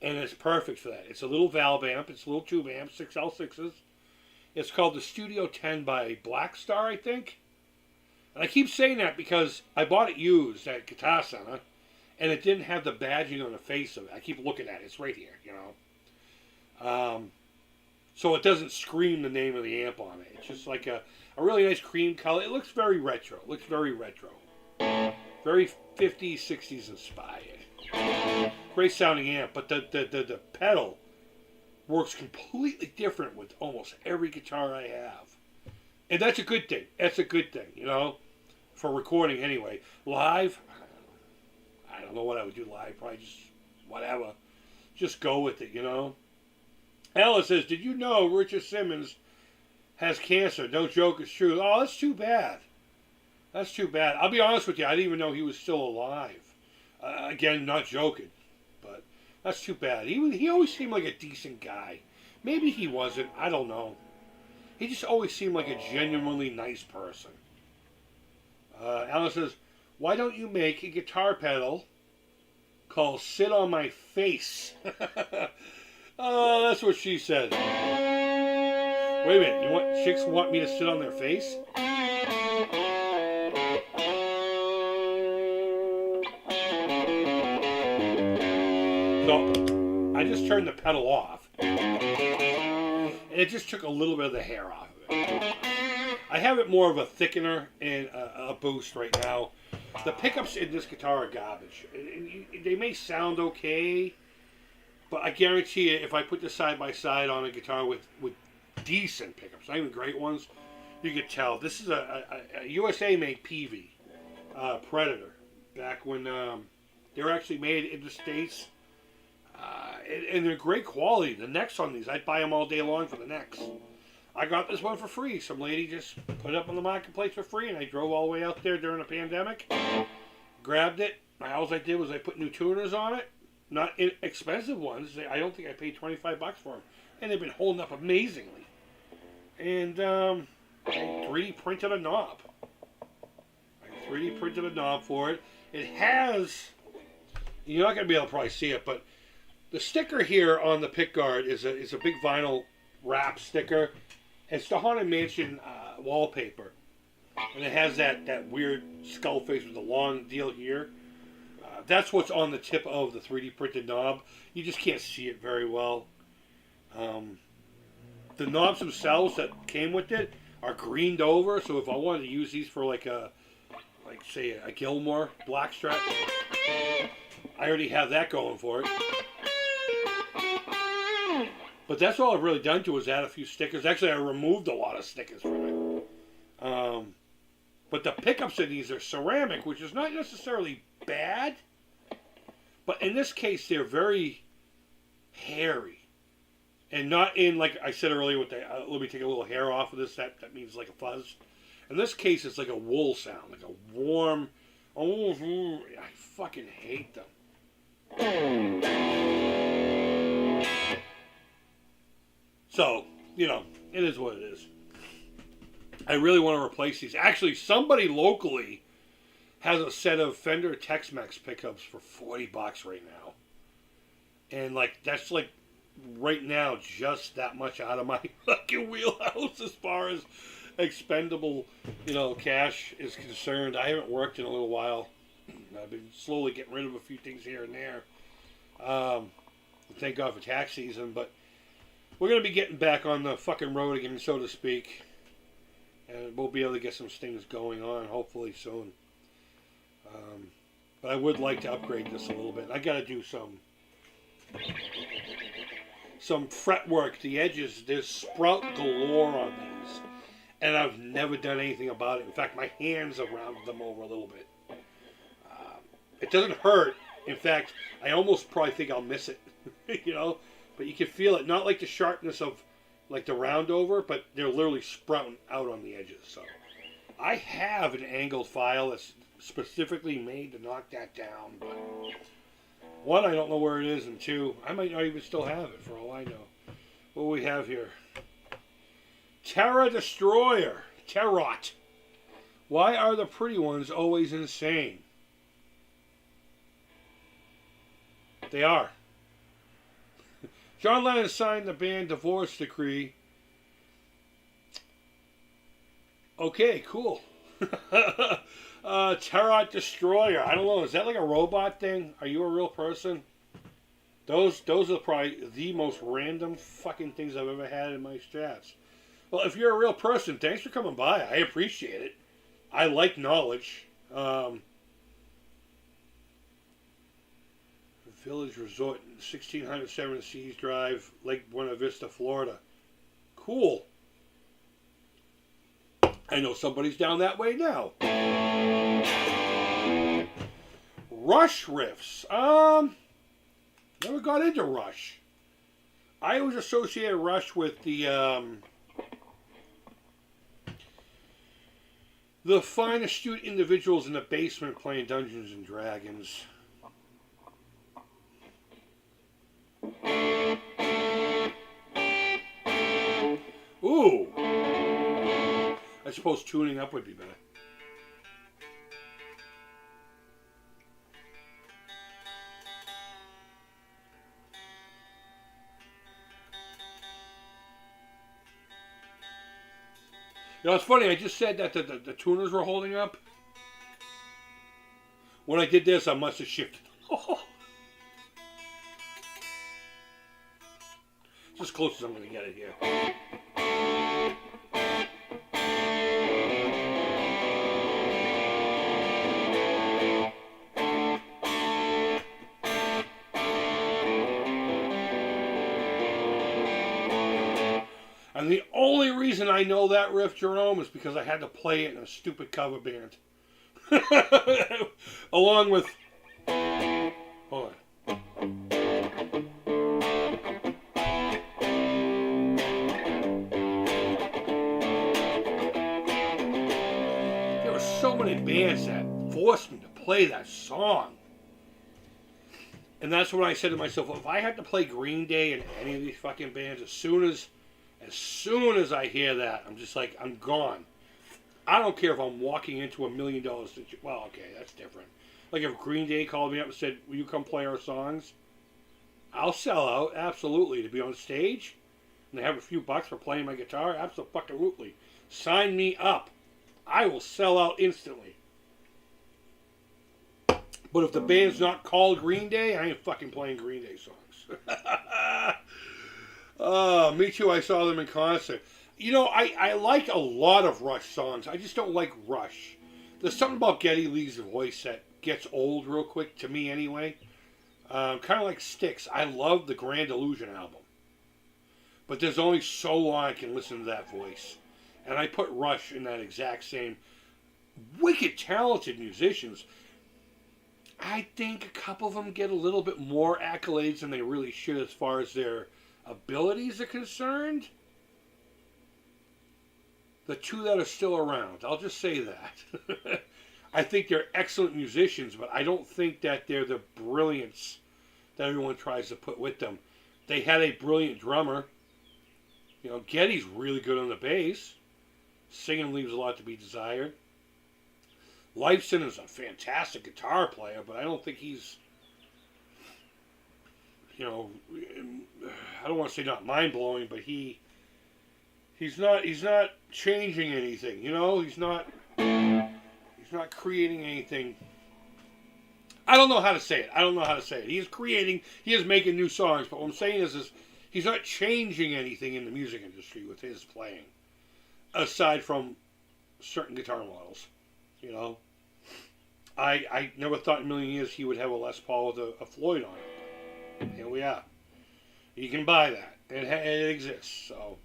and it's perfect for that. It's a little valve amp. It's a little tube amp, 6L6s. It's called the Studio 10 by Black Star, I think. And I keep saying that because I bought it used at Guitar Center, and it didn't have the badging on the face of it. I keep looking at it. It's right here, So it doesn't scream the name of the amp on it. It's just like a a really nice cream color. It looks very retro. Very 50s, 60s inspired. Great sounding amp, but the pedal works completely different with almost every guitar I have. And that's a good thing. You know, for recording anyway. Live, I don't know what I would do live. Probably just whatever. Just go with it, you know. Alice says, did you know Richard Simmons has cancer? No joke, it's true. Oh, that's too bad. I'll be honest with you, I didn't even know he was still alive. Again, not joking. But that's too bad. He always seemed like a decent guy. Maybe he wasn't. I don't know. He just always seemed like a genuinely nice person. Alice says, why don't you make a guitar pedal called Sit on My Face? That's what she said. Wait a minute, chicks want me to sit on their face? So, I just turned the pedal off. And it just took a little bit of the hair off of it. I have it more of a thickener and a boost right now. The pickups in this guitar are garbage. They may sound okay, but I guarantee you, if I put this side by side on a guitar with decent pickups, not even great ones, you could tell. This is a USA-made PV Predator. Back when they were actually made in the States. And they're great quality. The necks on these, I'd buy them all day long for the necks. I got this one for free. Some lady just put it up on the marketplace for free, and I drove all the way out there during the pandemic, grabbed it. All I did was I put new tuners on it, not expensive ones. I don't think I paid $25 for them, and they've been holding up amazingly. And I 3D printed a knob. For it. It has, you're not going to be able to probably see it, but the sticker here on the pickguard is a big vinyl wrap sticker. It's the Haunted Mansion wallpaper. And it has that weird skull face with the long deal here. That's what's on the tip of the 3D printed knob. You just can't see it very well. The knobs themselves that came with it are greened over, so if I wanted to use these for say a Gilmore blackstrap, I already have that going for it. But that's all I've really done to is add a few stickers. Actually, I removed a lot of stickers from it. But the pickups in these are ceramic, which is not necessarily bad. But in this case, they're very hairy. And not in, like I said earlier, with the, let me take a little hair off of this. That means like a fuzz. In this case, it's like a wool sound. Like a warm, I fucking hate them. So, you know, it is what it is. I really want to replace these. Actually, somebody locally has a set of Fender Tex-Mex pickups for $40 right now. And, like, that's, like, right now, just that much out of my fucking wheelhouse as far as expendable, you know, cash is concerned. I haven't worked in a little while. I've been slowly getting rid of a few things here and there. Thank God for tax season, but we're going to be getting back on the fucking road again, so to speak. And we'll be able to get some things going on, hopefully, soon. But I would like to upgrade this a little bit. I got to do some fret work. The edges, there's sprout galore on these. And I've never done anything about it. In fact, my hands have rounded them over a little bit. It doesn't hurt. In fact, I almost probably think I'll miss it. You know? But you can feel it. Not like the sharpness of like the round over, but they're literally sprouting out on the edges. So I have an angled file that's specifically made to knock that down. But one, I don't know where it is. And two, I might not even still have it for all I know. What do we have here? Terra Destroyer. Terrot. Why are the pretty ones always insane? They are. John Lennon signed the band divorce decree. Okay, cool. Terrot Destroyer. I don't know. Is that like a robot thing? Are you a real person? Those are probably the most random fucking things I've ever had in my strats. Well, if you're a real person, thanks for coming by. I appreciate it. I like knowledge. Village Resort, 1607 Seas Drive, Lake Buena Vista, Florida. Cool. I know somebody's down that way now. Rush riffs. Never got into Rush. I always associated Rush with the fine, astute individuals in the basement playing Dungeons and Dragons. Ooh. I suppose tuning up would be better. You know, it's funny, I just said that the tuners were holding up. When I did this, I must have shifted. It's as close as I'm going to get it here. And the only reason I know that riff, Jerome, is because I had to play it in a stupid cover band. Along with... Hold on. There were so many bands that forced me to play that song. And that's when I said to myself, well, if I had to play Green Day in any of these fucking bands, as soon as I hear that, I'm just like, I'm gone. I don't care if I'm walking into $1 million situation. Well, okay, that's different. Like if Green Day called me up and said, will you come play our songs? I'll sell out, absolutely, to be on stage. And have a few bucks for playing my guitar, absolutely. Sign me up. I will sell out instantly. But if the band's not called Green Day, I ain't fucking playing Green Day songs. Me too, I saw them in concert. You know, I like a lot of Rush songs. I just don't like Rush. There's something about Geddy Lee's voice that gets old real quick, to me anyway. Kind of like Styx. I love the Grand Illusion album. But there's only so long I can listen to that voice. And I put Rush in that exact same. Wicked talented musicians. I think a couple of them get a little bit more accolades than they really should as far as their abilities are concerned. The two that are still around, I'll just say that. I think they're excellent musicians, but I don't think that they're the brilliance that everyone tries to put with them. They had a brilliant drummer. You know, Geddy's really good on the bass. Singing leaves a lot to be desired. Lifeson is a fantastic guitar player, but I don't think he's, you know, I don't want to say not mind-blowing, but he's not changing anything, you know? He's not creating anything. I don't know how to say it. He is making new songs, but what I'm saying is he's not changing anything in the music industry with his playing, aside from certain guitar models, you know? I never thought in a million years he would have a Les Paul with a Floyd on it. Here we are. You can buy that. It exists, so...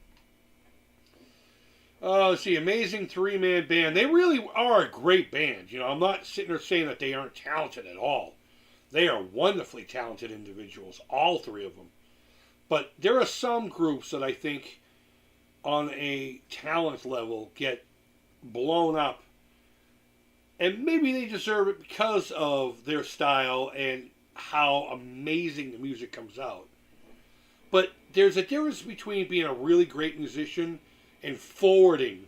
let's see, amazing three-man band. They really are a great band. You know, I'm not sitting there saying that they aren't talented at all. They are wonderfully talented individuals, all three of them. But there are some groups that I think, on a talent level, get blown up. And maybe they deserve it because of their style and how amazing the music comes out. But there's a difference between being a really great musician and forwarding.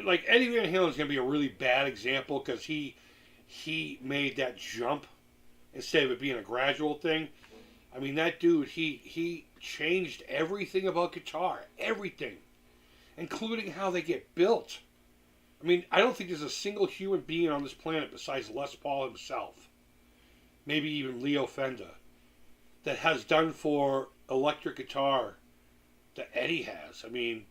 Like Eddie Van Halen's going to be a really bad example because he made that jump instead of it being a gradual thing. I mean, that dude, he changed everything about guitar. Everything. Including how they get built. I mean, I don't think there's a single human being on this planet besides Les Paul himself, maybe even Leo Fender, that has done for electric guitar that Eddie has. I mean,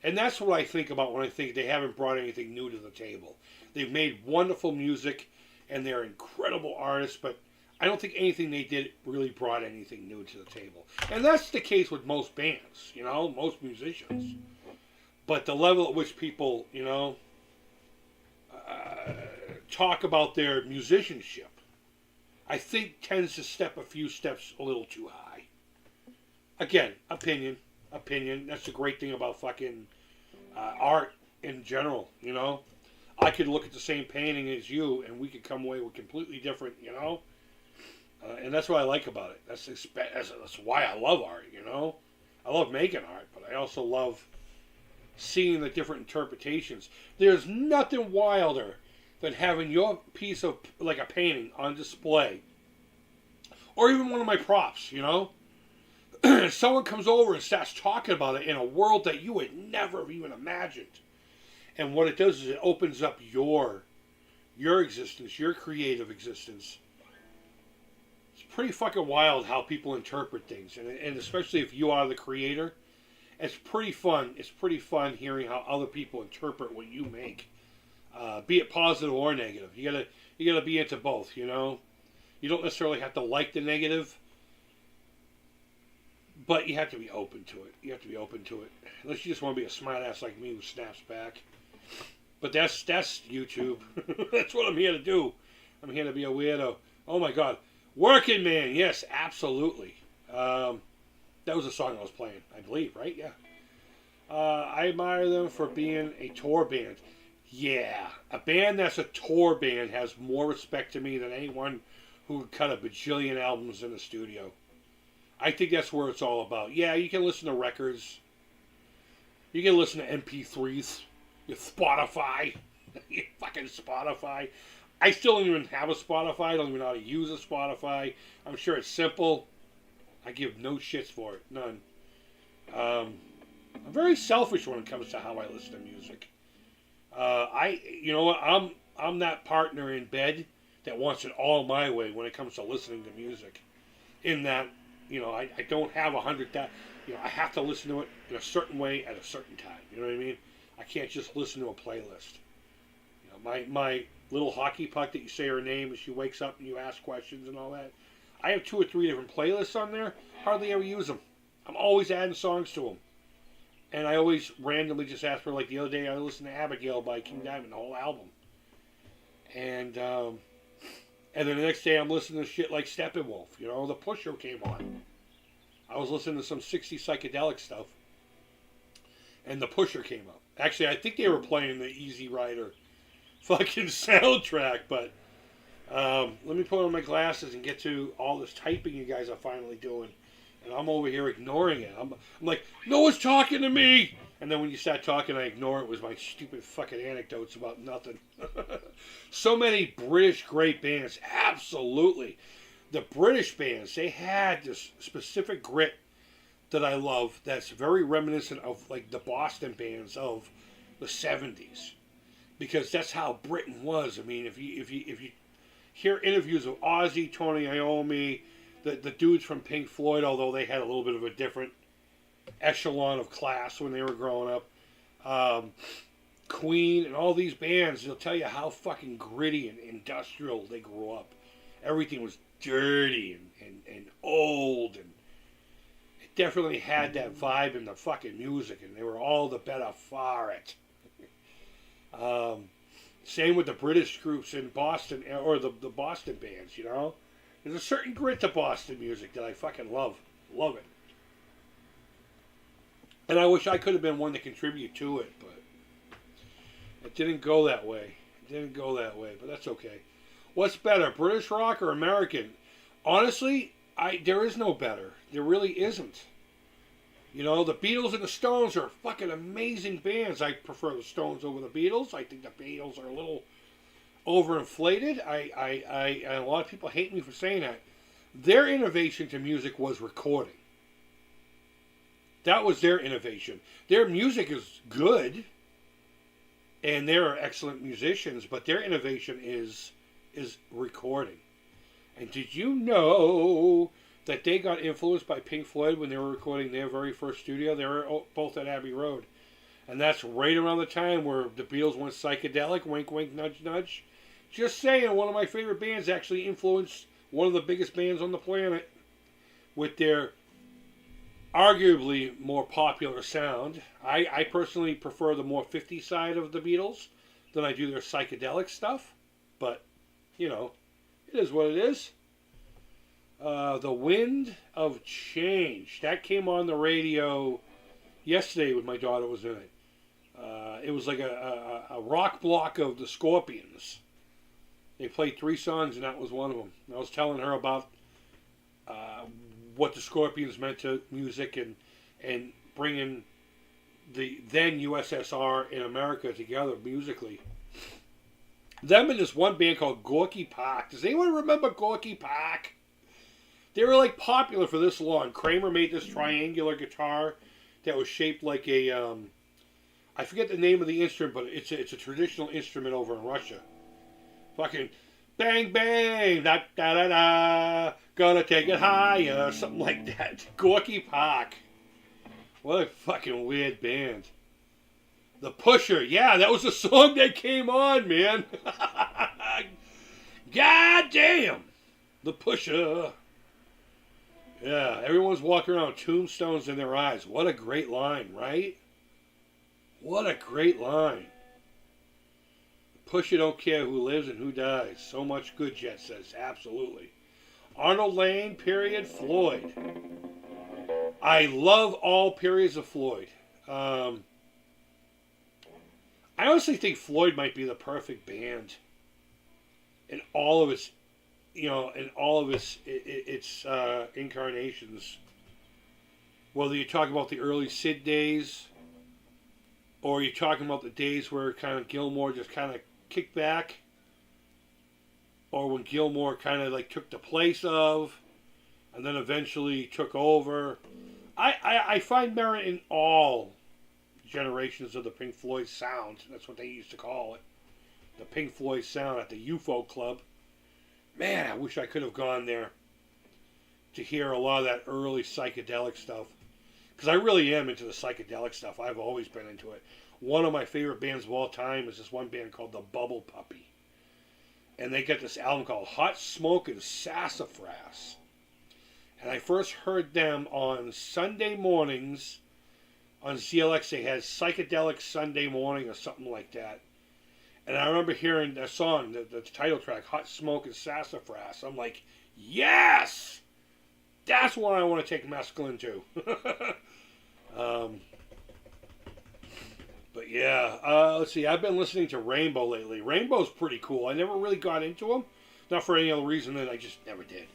and that's what I think about when I think they haven't brought anything new to the table. They've made wonderful music, and they're incredible artists, but I don't think anything they did really brought anything new to the table. And that's the case with most bands, most musicians. But the level at which people, talk about their musicianship, I think tends to step a few steps a little too high. Again, opinion. That's the great thing about fucking art in general, I could look at the same painting as you, and we could come away with completely different, and that's what I like about it. That's why I love art, I love making art, but I also love seeing the different interpretations. There's nothing wilder than having your piece of, like a painting, on display. Or even one of my props, Someone comes over and starts talking about it in a world that you would never have even imagined. And what it does is it opens up your existence, your creative existence. It's pretty fucking wild how people interpret things. And especially if you are the creator, it's pretty fun. It's pretty fun hearing how other people interpret what you make. Be it positive or negative. You gotta be into both, You don't necessarily have to like the negative, but you have to be open to it. Unless you just want to be a smart ass like me who snaps back. But that's YouTube. That's what I'm here to do. I'm here to be a weirdo. Oh my God. Working Man. Yes, absolutely. That was a song I was playing, I believe, right? Yeah. I admire them for being a tour band. Yeah. A band that's a tour band has more respect to me than anyone who would cut a bajillion albums in the studio. I think that's where it's all about. Yeah, you can listen to records. You can listen to MP3s. Your Spotify. Your fucking Spotify. I still don't even have a Spotify. I don't even know how to use a Spotify. I'm sure it's simple. I give no shits for it. None. I'm very selfish when it comes to how I listen to music. You know what? I'm that partner in bed that wants it all my way when it comes to listening to music. In that, I don't have 100,000. I have to listen to it in a certain way at a certain time. You know what I mean? I can't just listen to a playlist. My little hockey puck that you say her name as she wakes up and you ask questions and all that. I have 2 or 3 different playlists on there. Hardly ever use them. I'm always adding songs to them. And I always randomly just ask for, like the other day I listened to Abigail by King Diamond, the whole album. And then the next day I'm listening to shit like Steppenwolf. The Pusher came on. I was listening to some 60s psychedelic stuff. And the Pusher came up. Actually, I think they were playing the Easy Rider fucking soundtrack, but let me put on my glasses and get to all this typing you guys are finally doing. And I'm over here ignoring it. I'm like, no one's talking to me! And then when you start talking, I ignore it with my stupid fucking anecdotes about nothing. So many British great bands. Absolutely. The British bands, they had this specific grit that I love that's very reminiscent of like the Boston bands of the 70s. Because that's how Britain was. I mean, if you hear interviews of Ozzy, Tony Iommi, the dudes from Pink Floyd, although they had a little bit of a different echelon of class when they were growing up, Queen and all these bands, they'll tell you how fucking gritty and industrial they grew up. Everything was dirty and old, and it definitely had that vibe in the fucking music, and they were all the better for it. Same with the British groups in Boston, or the Boston bands, There's a certain grit to Boston music that I fucking love. Love it. And I wish I could have been one to contribute to it, but it didn't go that way. But that's okay. What's better, British rock or American? Honestly, there is no better. There really isn't. The Beatles and the Stones are fucking amazing bands. I prefer the Stones over the Beatles. I think the Beatles are a little overinflated. A lot of people hate me for saying that. Their innovation to music was recording. That was their innovation. Their music is good, and they're excellent musicians, but their innovation is recording. And did you know that they got influenced by Pink Floyd when they were recording their very first studio. They were both at Abbey Road. And that's right around the time where the Beatles went psychedelic, wink, wink, nudge, nudge. Just saying, one of my favorite bands actually influenced one of the biggest bands on the planet with their arguably more popular sound. I personally prefer the more 50s side of the Beatles than I do their psychedelic stuff. But, you know, it is what it is. The Wind of Change. That came on the radio yesterday when my daughter was in it. It was like a rock block of the Scorpions. They played 3 songs and that was one of them. I was telling her about what the Scorpions meant to music and bringing the then USSR and America together musically. Them and this one band called Gorky Park. Does anyone remember Gorky Park? They were like popular for this long. Kramer made this triangular guitar that was shaped like a I forget the name of the instrument, but it's a traditional instrument over in Russia. Fucking bang bang, da da da da, gonna take it higher, something like that. Gorky Park. What a fucking weird band. The Pusher, yeah, that was the song that came on, man. God damn, The Pusher. Yeah, everyone's walking around with tombstones in their eyes. What a great line, right? What a great line. Pusher don't care who lives and who dies. So much good, Jet says. Absolutely. Arnold Lane, period, Floyd. I love all periods of Floyd. I honestly think Floyd might be the perfect band in all of its, its incarnations. Whether you're talking about the early Sid days, or you're talking about the days where kind of Gilmore just kind of kicked back, or when Gilmore kind of like took the place of, and then eventually took over. I find merit in all generations of the Pink Floyd sound. That's what they used to call it. The Pink Floyd sound at the UFO Club. Man, I wish I could have gone there to hear a lot of that early psychedelic stuff. Because I really am into the psychedelic stuff. I've always been into it. One of my favorite bands of all time is this one band called the Bubble Puppy. And they got this album called Hot Smoke and Sassafras. And I first heard them on Sunday mornings on ZLX. They had Psychedelic Sunday Morning or something like that. And I remember hearing that song, the title track, Hot Smoke and Sassafras. I'm like, yes! That's what I want to take mescaline to. But yeah, let's see. I've been listening to Rainbow lately. Rainbow's pretty cool. I never really got into them. Not for any other reason than I just never did.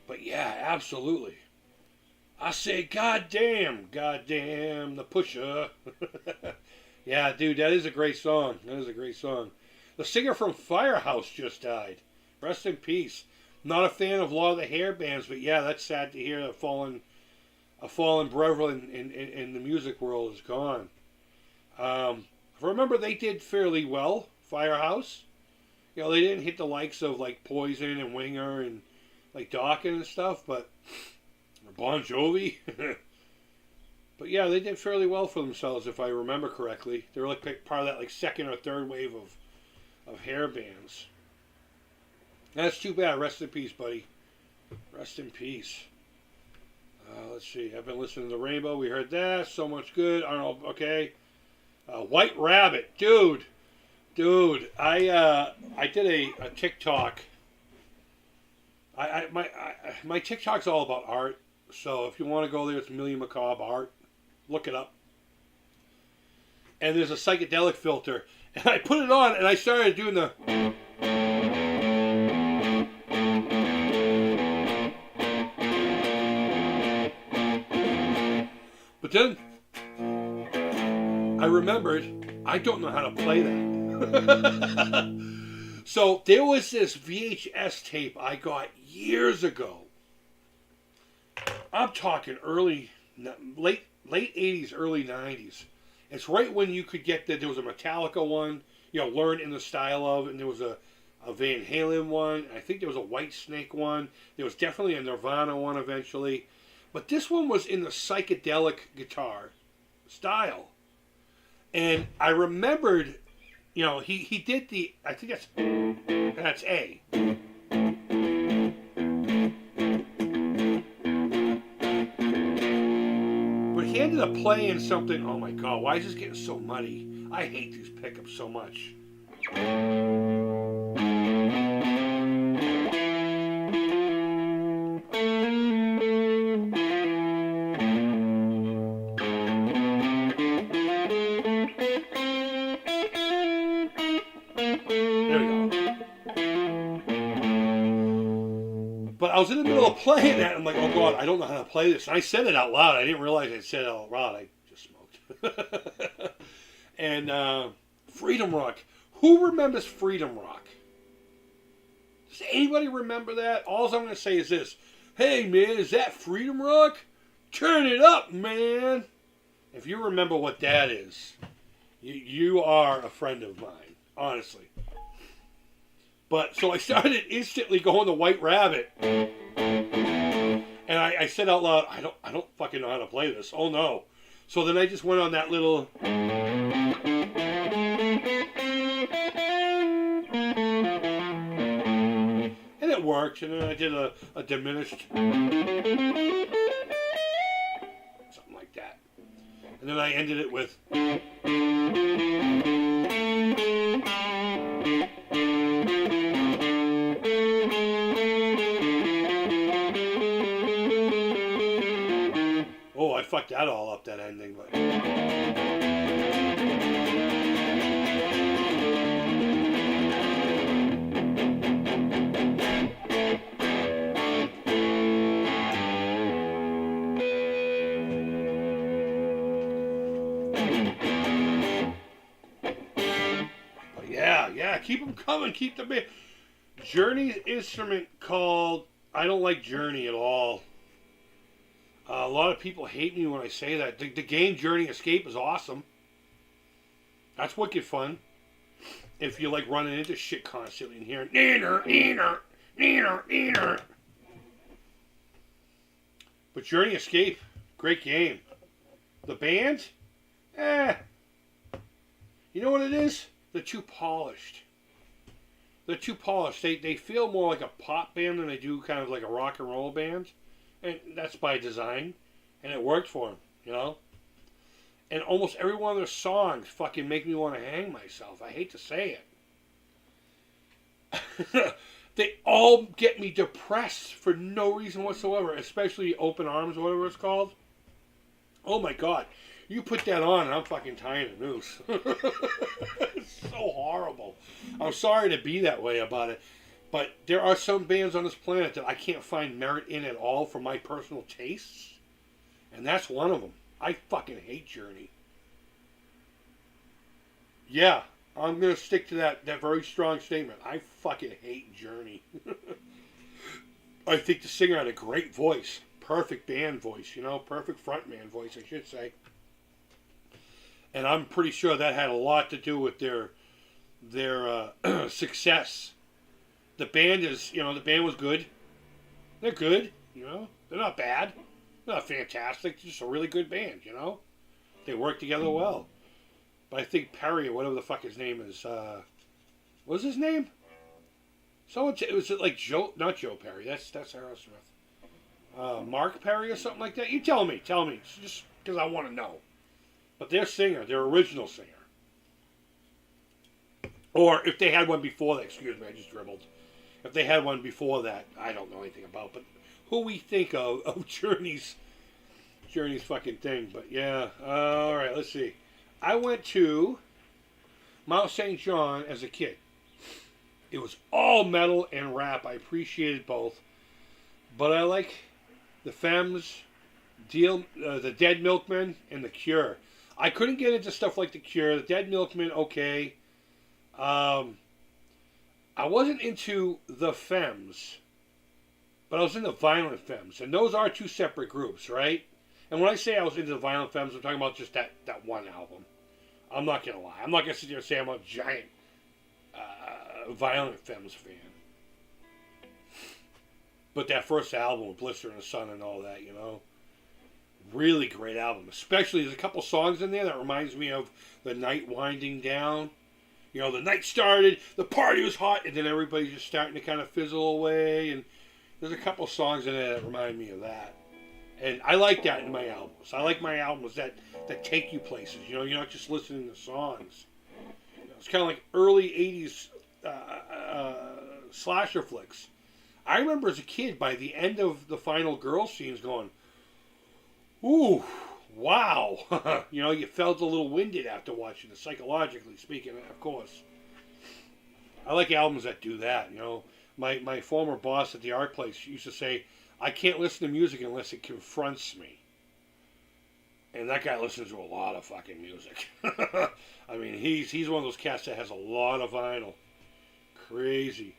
But yeah, absolutely. I say, goddamn, The Pusher. Yeah, dude, that is a great song. That is a great song. The singer from Firehouse just died. Rest in peace. Not a fan of a lot of the hair bands, but yeah, that's sad to hear a fallen brother in the music world is gone. I remember they did fairly well, Firehouse. You know, they didn't hit the likes of like Poison and Winger and like Dawkins and stuff, but Bon Jovi. But yeah, they did fairly well for themselves, if I remember correctly. They were like part of that like second or third wave of hair bands. That's too bad. Rest in peace, buddy. Rest in peace. Let's see. I've been listening to the Rainbow. We heard that. So much good. Arnold. Okay. White Rabbit, dude. I did a TikTok. My TikTok's all about art. So if you want to go there, it's Million Macabre Art. Look it up. And there's a psychedelic filter. And I put it on and I started doing the... But then I remembered I don't know how to play that. So there was this VHS tape I got years ago. I'm talking late 80s, early 90s. It's right when you could get there was a Metallica one, Learn in the Style of, and there was a a Van Halen one. I think there was a White Snake one. There was definitely a Nirvana one eventually. But this one was in the psychedelic guitar style. And I remembered, he did the, I think that's A. But he ended up playing something, oh my God, why is this getting so muddy? I hate these pickups so much. But I was in the middle of playing that, and I'm like, oh God, I don't know how to play this. And I said it out loud. I didn't realize I said it out loud. I just smoked. And Freedom Rock. Who remembers Freedom Rock? Does anybody remember that? All I'm going to say is this. Hey, man, is that Freedom Rock? Turn it up, man. If you remember what that is, you are a friend of mine, honestly. But so I started instantly going to White Rabbit, and I said out loud, I don't fucking know how to play this. Oh no! So then I just went on that little, and it worked. And then I did a diminished, something like that, and then I ended it with. Oh, I fucked that all up, that ending, but... But yeah, keep them coming, keep them in. Journey's instrument called... I don't like Journey at all. A lot of people hate me when I say that. The game Journey Escape is awesome. That's wicked fun. If you like running into shit constantly and hearing neener. But Journey Escape, great game. The band, you know what it is? They're too polished. They're too polished. They feel more like a pop band than they do kind of like a rock and roll band. And that's by design. And it worked for them, And almost every one of their songs fucking make me want to hang myself. I hate to say it. They all get me depressed for no reason whatsoever. Especially Open Arms or whatever it's called. Oh my God. You put that on and I'm fucking tying a noose. It's so horrible. I'm sorry to be that way about it. But there are some bands on this planet that I can't find merit in at all for my personal tastes. And that's one of them. I fucking hate Journey. Yeah, I'm going to stick to that very strong statement. I fucking hate Journey. I think the singer had a great voice. Perfect band voice, perfect frontman voice, I should say. And I'm pretty sure that had a lot to do with their success. The band the band was good. They're good, They're not bad. They're not fantastic. They're just a really good band, They work together well. But I think Perry, or whatever the fuck his name is, what was his name? Was it like Joe, not Joe Perry, that's Aerosmith. Mark Perry or something like that? You tell me, just because I want to know. But their original singer. Or if they had one before that, excuse me, I just dribbled. If they had one before that, I don't know anything about. But who we think of Journey's fucking thing. But yeah, all right, let's see. I went to Mount St. John as a kid. It was all metal and rap. I appreciated both. But I like the Femmes, the Dead Milkmen, and the Cure. I couldn't get into stuff like the Cure. The Dead Milkmen, okay. I wasn't into the Femmes, but I was into Violent Femmes, and those are two separate groups, right? And when I say I was into the Violent Femmes, I'm talking about just that one album. I'm not gonna lie. I'm not gonna sit there and say I'm a giant Violent Femmes fan. But that first album with Blister in the Sun and all that, really great album. Especially, there's a couple songs in there that reminds me of the night winding down. The night started, the party was hot, and then everybody's just starting to kind of fizzle away. And there's a couple songs in there that remind me of that. And I like that in my albums. I like my albums that take you places. You're not just listening to songs. It's kind of like early 80s slasher flicks. I remember as a kid, by the end of the final girl scenes going, ooh, wow. You felt a little winded after watching it, psychologically speaking, of course. I like albums that do that, My former boss at the art place used to say, I can't listen to music unless it confronts me. And that guy listens to a lot of fucking music. I mean, he's one of those cats that has a lot of vinyl. Crazy.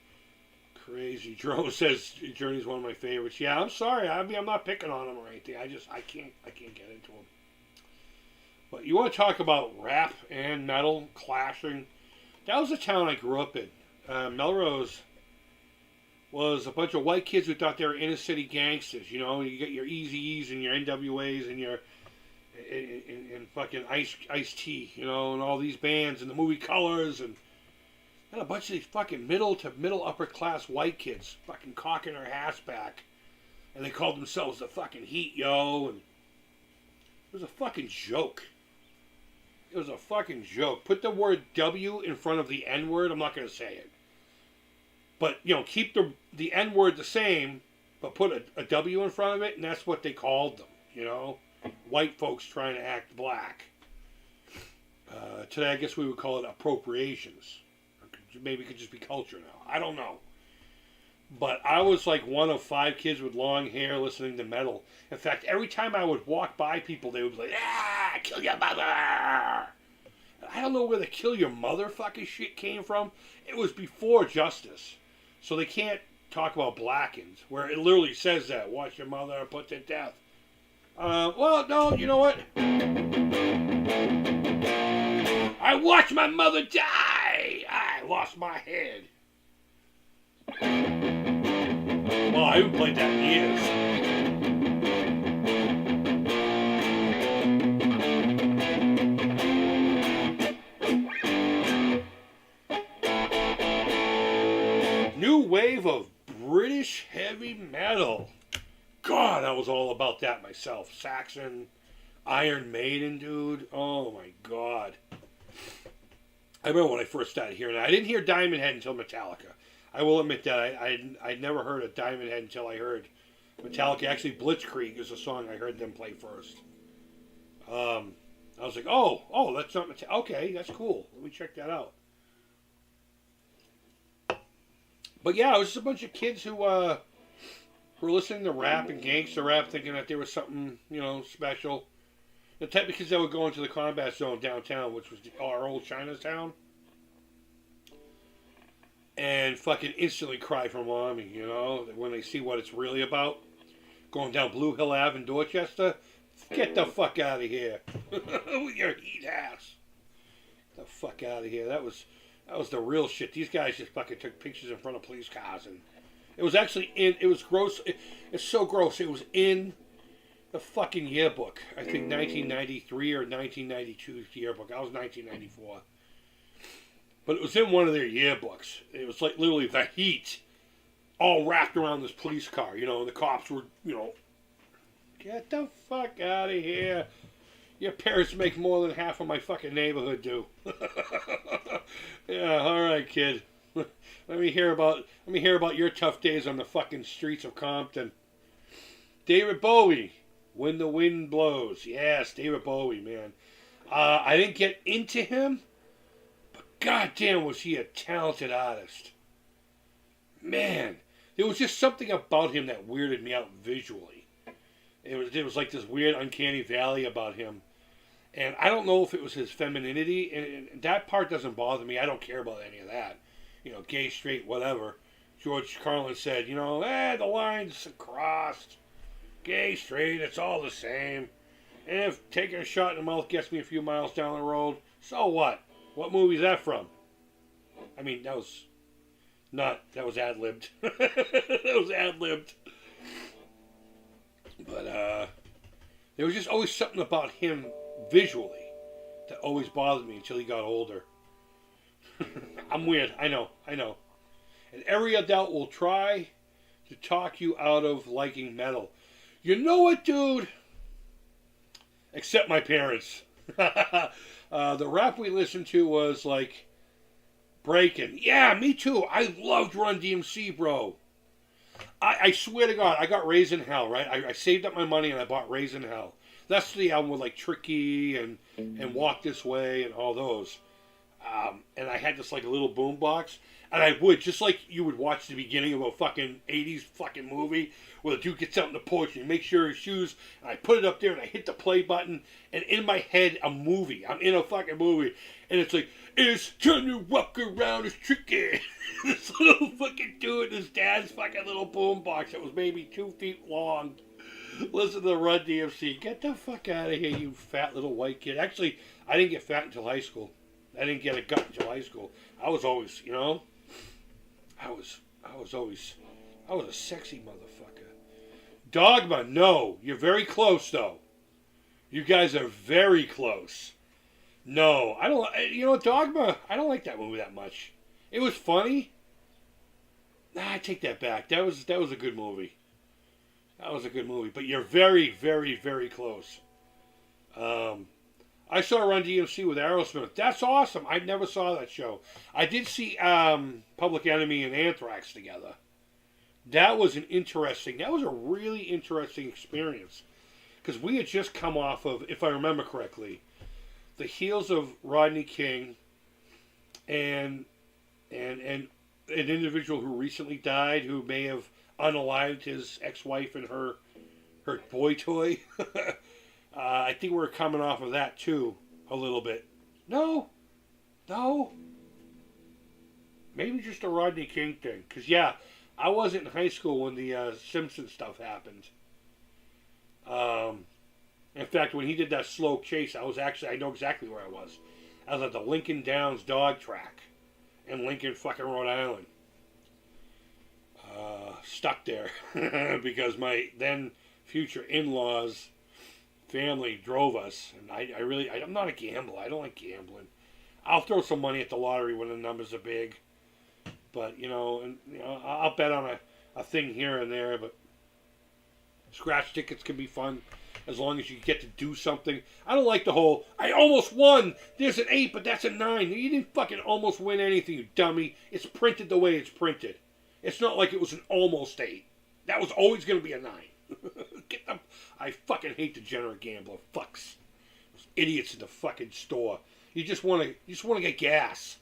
Jerome says Journey's one of my favorites. Yeah, I'm sorry. I mean, I'm not picking on him or anything. I can't get into him. But you want to talk about rap and metal clashing? That was the town I grew up in. Melrose was a bunch of white kids who thought they were inner city gangsters. You get your Eazy-E's and your NWAs and your and fucking Ice-T, and all these bands and the movie Colors and a bunch of these fucking middle to middle upper class white kids fucking cocking their ass back, and they called themselves the fucking Heat, and it was a fucking joke. It was a fucking joke. Put the word W in front of the N word. I'm not gonna say it, but keep the N word the same, but put a W in front of it, and that's what they called them. White folks trying to act black. Today, I guess we would call it appropriations. Maybe it could just be culture now. I don't know. But I was like one of 5 kids with long hair listening to metal. In fact, every time I would walk by people, they would be like, kill your mother! And I don't know where the kill your mother fucking shit came from. It was before Justice. So they can't talk about Blackens, where it literally says that. Watch your mother put to death. Well, no, you know what? I watched my mother die! I lost my head. Well, I haven't played that in years. New wave of British heavy metal. God, I was all about that myself. Saxon, Iron Maiden, dude. Oh my God. I remember when I first started hearing that. I didn't hear Diamond Head until Metallica. I will admit that. I'd never heard of Diamond Head until I heard Metallica. Actually, Blitzkrieg is a song I heard them play first. I was like, oh, that's not Metallica. Okay, that's cool. Let me check that out. But yeah, it was just a bunch of kids who were listening to rap and gangster rap, thinking that there was something, special. The type of kids that would go into the combat zone downtown, which was our old Chinatown, and fucking instantly cry for mommy, when they see what it's really about. Going down Blue Hill Ave in Dorchester, get the fuck out of here with your heat ass. Get the fuck out of here. That was the real shit. These guys just fucking took pictures in front of police cars, and it was actually it was gross. It's so gross. It was in the fucking yearbook. I think 1993 or 1992 yearbook. I was 1994. But it was in one of their yearbooks. It was like literally the heat all wrapped around this police car, and the cops were, get the fuck out of here. Your parents make more than half of my fucking neighborhood do. Yeah, alright, kid. Let me hear about your tough days on the fucking streets of Compton. David Bowie. When the Wind Blows. Yes, David Bowie, man. I didn't get into him, but goddamn was he a talented artist. Man, there was just something about him that weirded me out visually. It was like this weird uncanny valley about him. And I don't know if it was his femininity, and that part doesn't bother me. I don't care about any of that. Gay, straight, whatever. George Carlin said, the line's crossed. Gay, straight, it's all the same. And if taking a shot in the mouth gets me a few miles down the road, so what? What movie's that from? I mean, that was That was ad-libbed. That was ad-libbed. But there was just always something about him visually that always bothered me until he got older. I'm weird. I know. And every adult will try to talk you out of liking metal. You know what, dude? Except my parents. The rap we listened to was like breaking. Yeah, me too. I loved Run DMC, bro. I swear to God, I got Raised in Hell, right? I saved up my money and I bought Raised in Hell. That's the album with like Tricky and Walk This Way and all those. And I had this like a little boom box. And I would, just like you would watch the beginning of a fucking 80s fucking movie where the dude gets out in the porch and he makes sure his shoes, and I put it up there and I hit the play button, and in my head, a movie. I'm in a fucking movie. And it's like, it's time to walk around, it's tricky. This little fucking dude in his dad's fucking little boom box that was maybe 2 feet long. Listen to the Run DMC. Get the fuck out of here, you fat little white kid. Actually, I didn't get fat until high school. I didn't get a gut until high school. I was always, I was a sexy motherfucker. Dogma, no. You're very close, though. You guys are very close. No, I don't, Dogma, I don't like that movie that much. It was funny. Nah, I take that back. That was a good movie. That was a good movie. But you're very, very, very close. I saw Run DMC with Aerosmith. That's awesome. I never saw that show. I did see Public Enemy and Anthrax together. That was a really interesting experience. Because we had just come off of, if I remember correctly, the heels of Rodney King and an individual who recently died, who may have unalived his ex-wife and her boy toy. I think we're coming off of that too, a little bit. No. Maybe just a Rodney King thing. Because, yeah, I wasn't in high school when the Simpsons stuff happened. In fact, when he did that slow chase, I know exactly where I was. I was at the Lincoln Downs dog track in Lincoln, fucking Rhode Island. Stuck there because my then future in-laws family drove us, and I'm not a gambler. I don't like gambling. I'll throw some money at the lottery when the numbers are big, but I'll bet on a thing here and there. But scratch tickets can be fun as long as you get to do something. I don't like the whole I almost won. There's an 8, but that's a 9. You didn't fucking almost win anything, you dummy. It's printed the way it's printed. It's not like it was an almost 8. That was always going to be a 9. I fucking hate degenerate gambler fucks. Those idiots in the fucking store. You just want to get gas.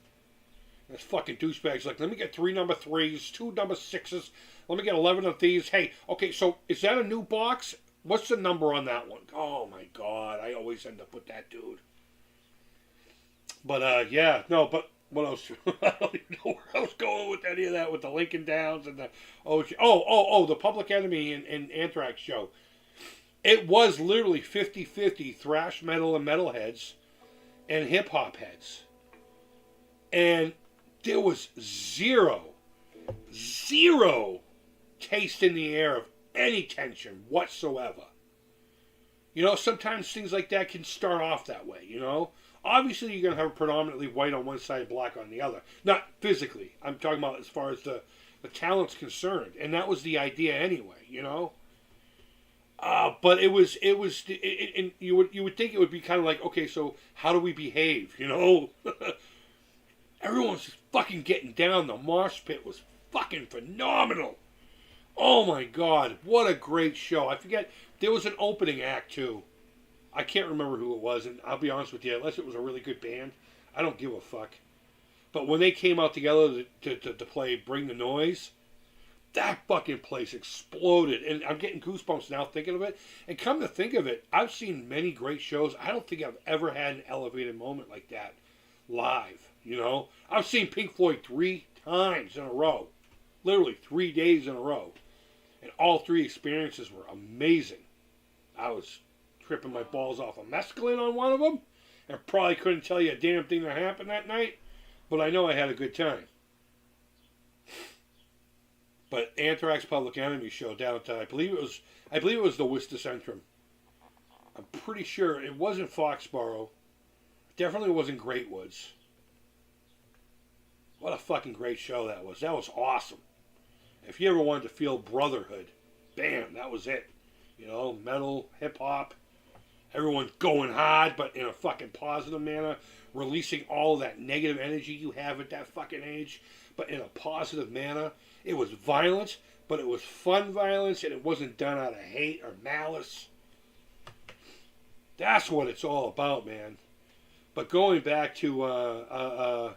Those fucking douchebags like, let me get 3 number 3s, 2 number 6s. Let me get 11 of these. Hey, okay, so is that a new box? What's the number on that one? Oh my God, I always end up with that dude. But but what else? I don't even know where I was going with any of that, with the Lincoln Downs and the the Public Enemy and Anthrax show. It was literally 50-50 thrash metal and metalheads and hip hop heads. And there was zero taste in the air of any tension whatsoever. Sometimes things like that can start off that way, Obviously, you're going to have predominantly white on one side, black on the other. Not physically. I'm talking about as far as the talent's concerned. And that was the idea anyway, But it was and you would think it would be kind of like, okay, so how do we behave, Everyone was just fucking getting down. The mosh pit was fucking phenomenal. Oh my God, what a great show. I forget, there was an opening act too. I can't remember who it was, and I'll be honest with you, unless it was a really good band, I don't give a fuck. But when they came out together to play Bring the Noise, that fucking place exploded. And I'm getting goosebumps now thinking of it. And come to think of it, I've seen many great shows. I don't think I've ever had an elevated moment like that live, I've seen Pink Floyd 3 times in a row. Literally 3 days in a row. And all 3 experiences were amazing. I was tripping my balls off a mescaline on one of them, and probably couldn't tell you a damn thing that happened that night, but I know I had a good time. But Anthrax Public Enemy show down at I believe it was the Worcester Centrum. I'm pretty sure it wasn't Foxborough. Definitely wasn't Great Woods. What a fucking great show that was. That was awesome. If you ever wanted to feel brotherhood, bam, that was it. You know, metal, hip hop, everyone going hard, but in a fucking positive manner, releasing all that negative energy you have at that fucking age, but in a positive manner. It was violent, but it was fun violence, and it wasn't done out of hate or malice. That's what it's all about, man. But going back to,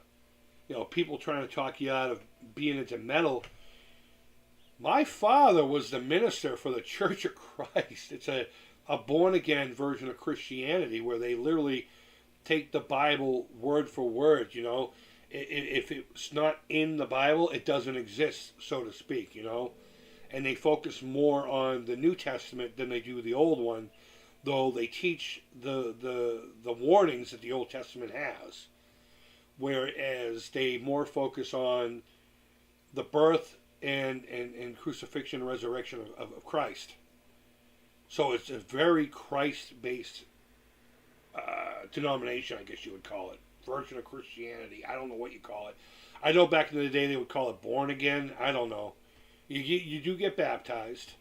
people trying to talk you out of being into metal, my father was the minister for the Church of Christ. It's a born-again version of Christianity where they literally take the Bible word for word, you know. If it's not in the Bible, it doesn't exist, so to speak, you know. And they focus more on the New Testament than they do the Old one, though they teach the warnings that the Old Testament has. Whereas they more focus on the birth and crucifixion and resurrection of Christ. So it's a very Christ-based denomination, I guess you would call it. Version of Christianity. I don't know what you call it. I know back in the day they would call it born again. I don't know. You do get baptized.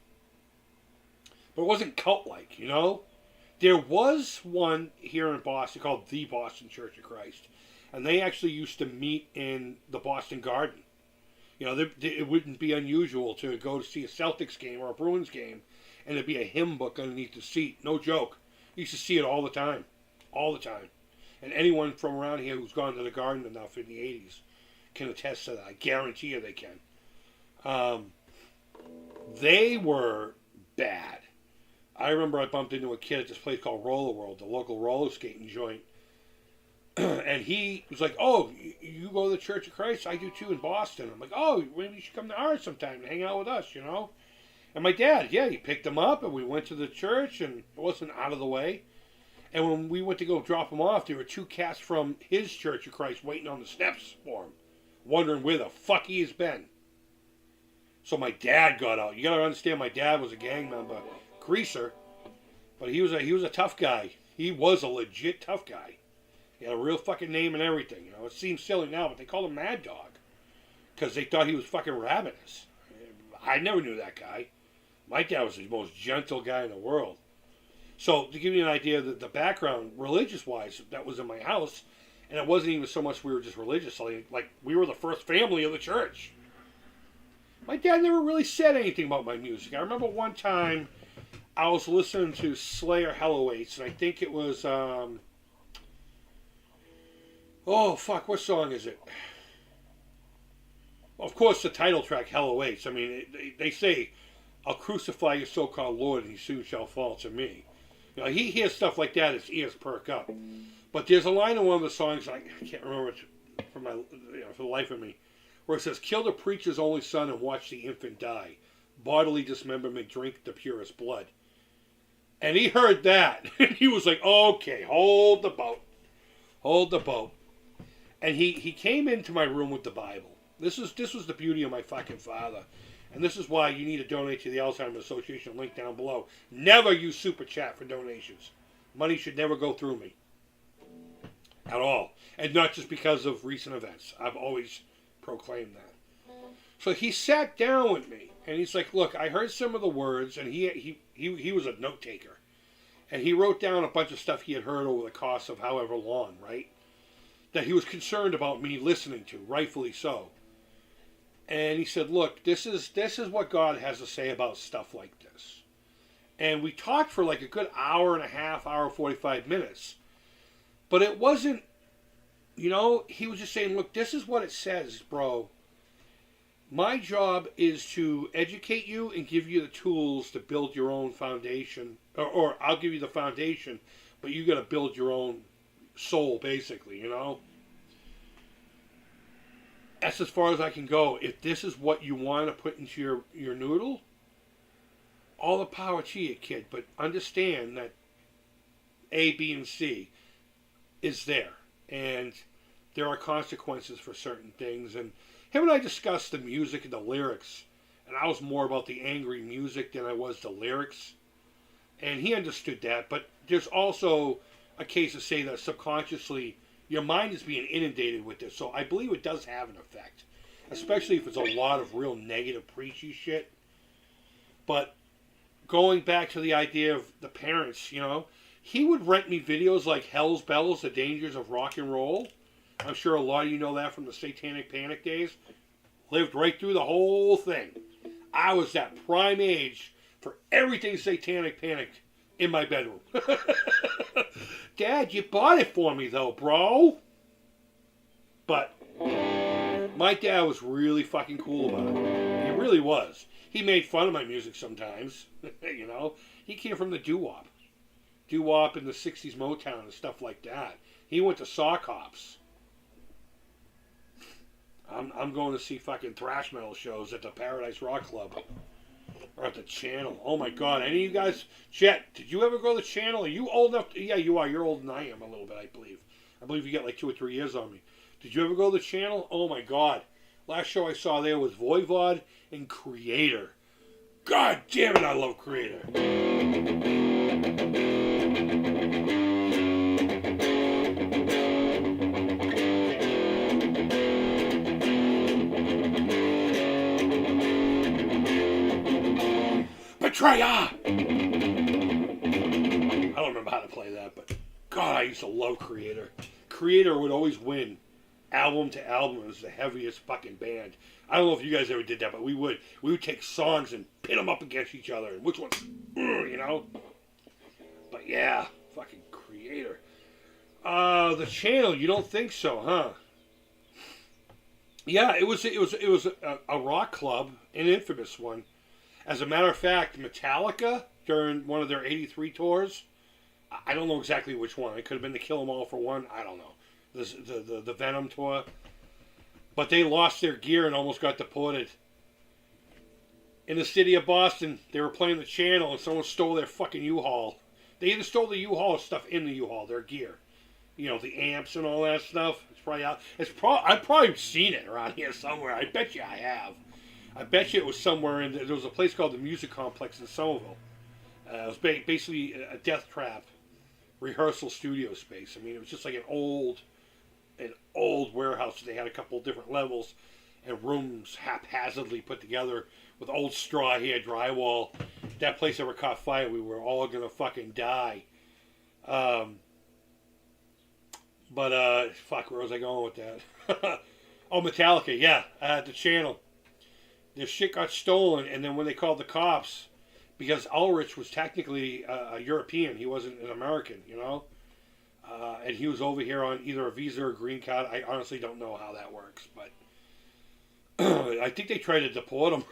But it wasn't cult-like, you know? There was one here in Boston called the Boston Church of Christ. And they actually used to meet in the Boston Garden. You know, it wouldn't be unusual to go to see a Celtics game or a Bruins game and there'd be a hymn book underneath the seat. No joke. You used to see it all the time. All the time. And anyone from around here who's gone to the Garden enough in the 80s can attest to that. I guarantee you they can. They were bad. I remember I bumped into a kid at this place called Roller World, the local roller skating joint. And he was like, "Oh, you go to the Church of Christ? I do too in Boston." I'm like, "Oh, maybe you should come to ours sometime and hang out with us, you know?" And my dad, he picked him up and we went to the church and it wasn't out of the way. And when we went to go drop him off, there were two cats from his Church of Christ waiting on the steps for him, wondering where the fuck he has been. So my dad got out. You gotta understand, my dad was a gang member, greaser, but he was a tough guy. He was a legit tough guy. He had a real fucking name and everything. You know, it seems silly now, but they called him Mad Dog because they thought he was fucking ravenous. I never knew that guy. My dad was the most gentle guy in the world. So, to give you an idea of the background, religious-wise, that was in my house, and it wasn't even so much we were just religious, like we were the first family of the church. My dad never really said anything about my music. I remember one time I was listening to Slayer Hell Awaits, and I think it was, what song is it? Well, of course, the title track, Hell Awaits. I mean, they say, "I'll crucify your so-called Lord, and he soon shall fall to me." You know, he hears stuff like that, his ears perk up. But there's a line in one of the songs, I can't remember it for the life of me, where it says, "Kill the preacher's only son and watch the infant die. Bodily dismemberment, drink the purest blood." And he heard that, and he was like, "Okay, hold the boat. Hold the boat." And he came into my room with the Bible. This was the beauty of my fucking father. And this is why you need to donate to the Alzheimer's Association, link down below. Never use Super Chat for donations. Money should never go through me. At all. And not just because of recent events. I've always proclaimed that. So he sat down with me, and he's like, "Look, I heard some of the words," and he was a note taker. And he wrote down a bunch of stuff he had heard over the course of however long, right? That he was concerned about me listening to, rightfully so. And he said, "Look, this is what God has to say about stuff like this." And we talked for like a good hour and a half, hour 45 minutes. But it wasn't, he was just saying, "Look, this is what it says, bro. My job is to educate you and give you the tools to build your own foundation. Or I'll give you the foundation, but you got to build your own soul, basically, you know?" That's as far as I can go. If this is what you want to put into your noodle, all the power to you, kid. But understand that A, B, and C is there. And there are consequences for certain things. And him and I discussed the music and the lyrics and I was more about the angry music than I was the lyrics. And he understood that, but there's also a case to say that subconsciously your mind is being inundated with this. So I believe it does have an effect, especially if it's a lot of real negative, preachy shit. But going back to the idea of the parents, he would rent me videos like Hell's Bells, The Dangers of Rock and Roll. I'm sure a lot of you know that from the Satanic Panic days. Lived right through the whole thing. I was that prime age for everything Satanic Panic in my bedroom. Dad, you bought it for me though, bro. But my dad was really fucking cool about it. He really was. He made fun of my music sometimes. He came from the doo-wop. Doo-wop in the 60s Motown and stuff like that. He went to sock hops. I'm going to see fucking thrash metal shows at the Paradise Rock Club. Or at the Channel. Oh my god. Any of you guys... Chet, did you ever go to the Channel? Are you old enough? Yeah, you are. You're older than I am a little bit, I believe. I believe you got like 2 or 3 years on me. Did you ever go to the Channel? Oh my god. Last show I saw there was Voivod and Creator. God damn it, I love Creator. Betrayer! I don't remember how to play that, but God, I used to love Creator. Creator would always win album to album. It was the heaviest fucking band. I don't know if you guys ever did that, but we would take songs and pit them up against each other, and which one's, But yeah, fucking Creator. The Channel, you don't think so, huh? Yeah, it was a rock club, an infamous one. As a matter of fact, Metallica, during one of their 83 tours, I don't know exactly which one. It could have been the Kill 'Em All for one. I don't know. The Venom tour. But they lost their gear and almost got deported. In the city of Boston, they were playing the Channel and someone stole their fucking U-Haul. They either stole the U-Haul or stuff in the U-Haul, their gear. The amps and all that stuff. It's probably out. I've probably seen it around here somewhere. I bet you I have. I bet you it was somewhere there was a place called the Music Complex in Somerville. It was basically a Death Trap rehearsal studio space. I mean, it was just like an old warehouse. They had a couple of different levels and rooms haphazardly put together with old straw here, drywall. If that place ever caught fire, we were all gonna fucking die. Fuck, where was I going with that? Oh, Metallica, yeah, at the Channel. Their shit got stolen, and then when they called the cops, because Ulrich was technically a European, he wasn't an American, and he was over here on either a visa or a green card. I honestly don't know how that works, but I think they tried to deport him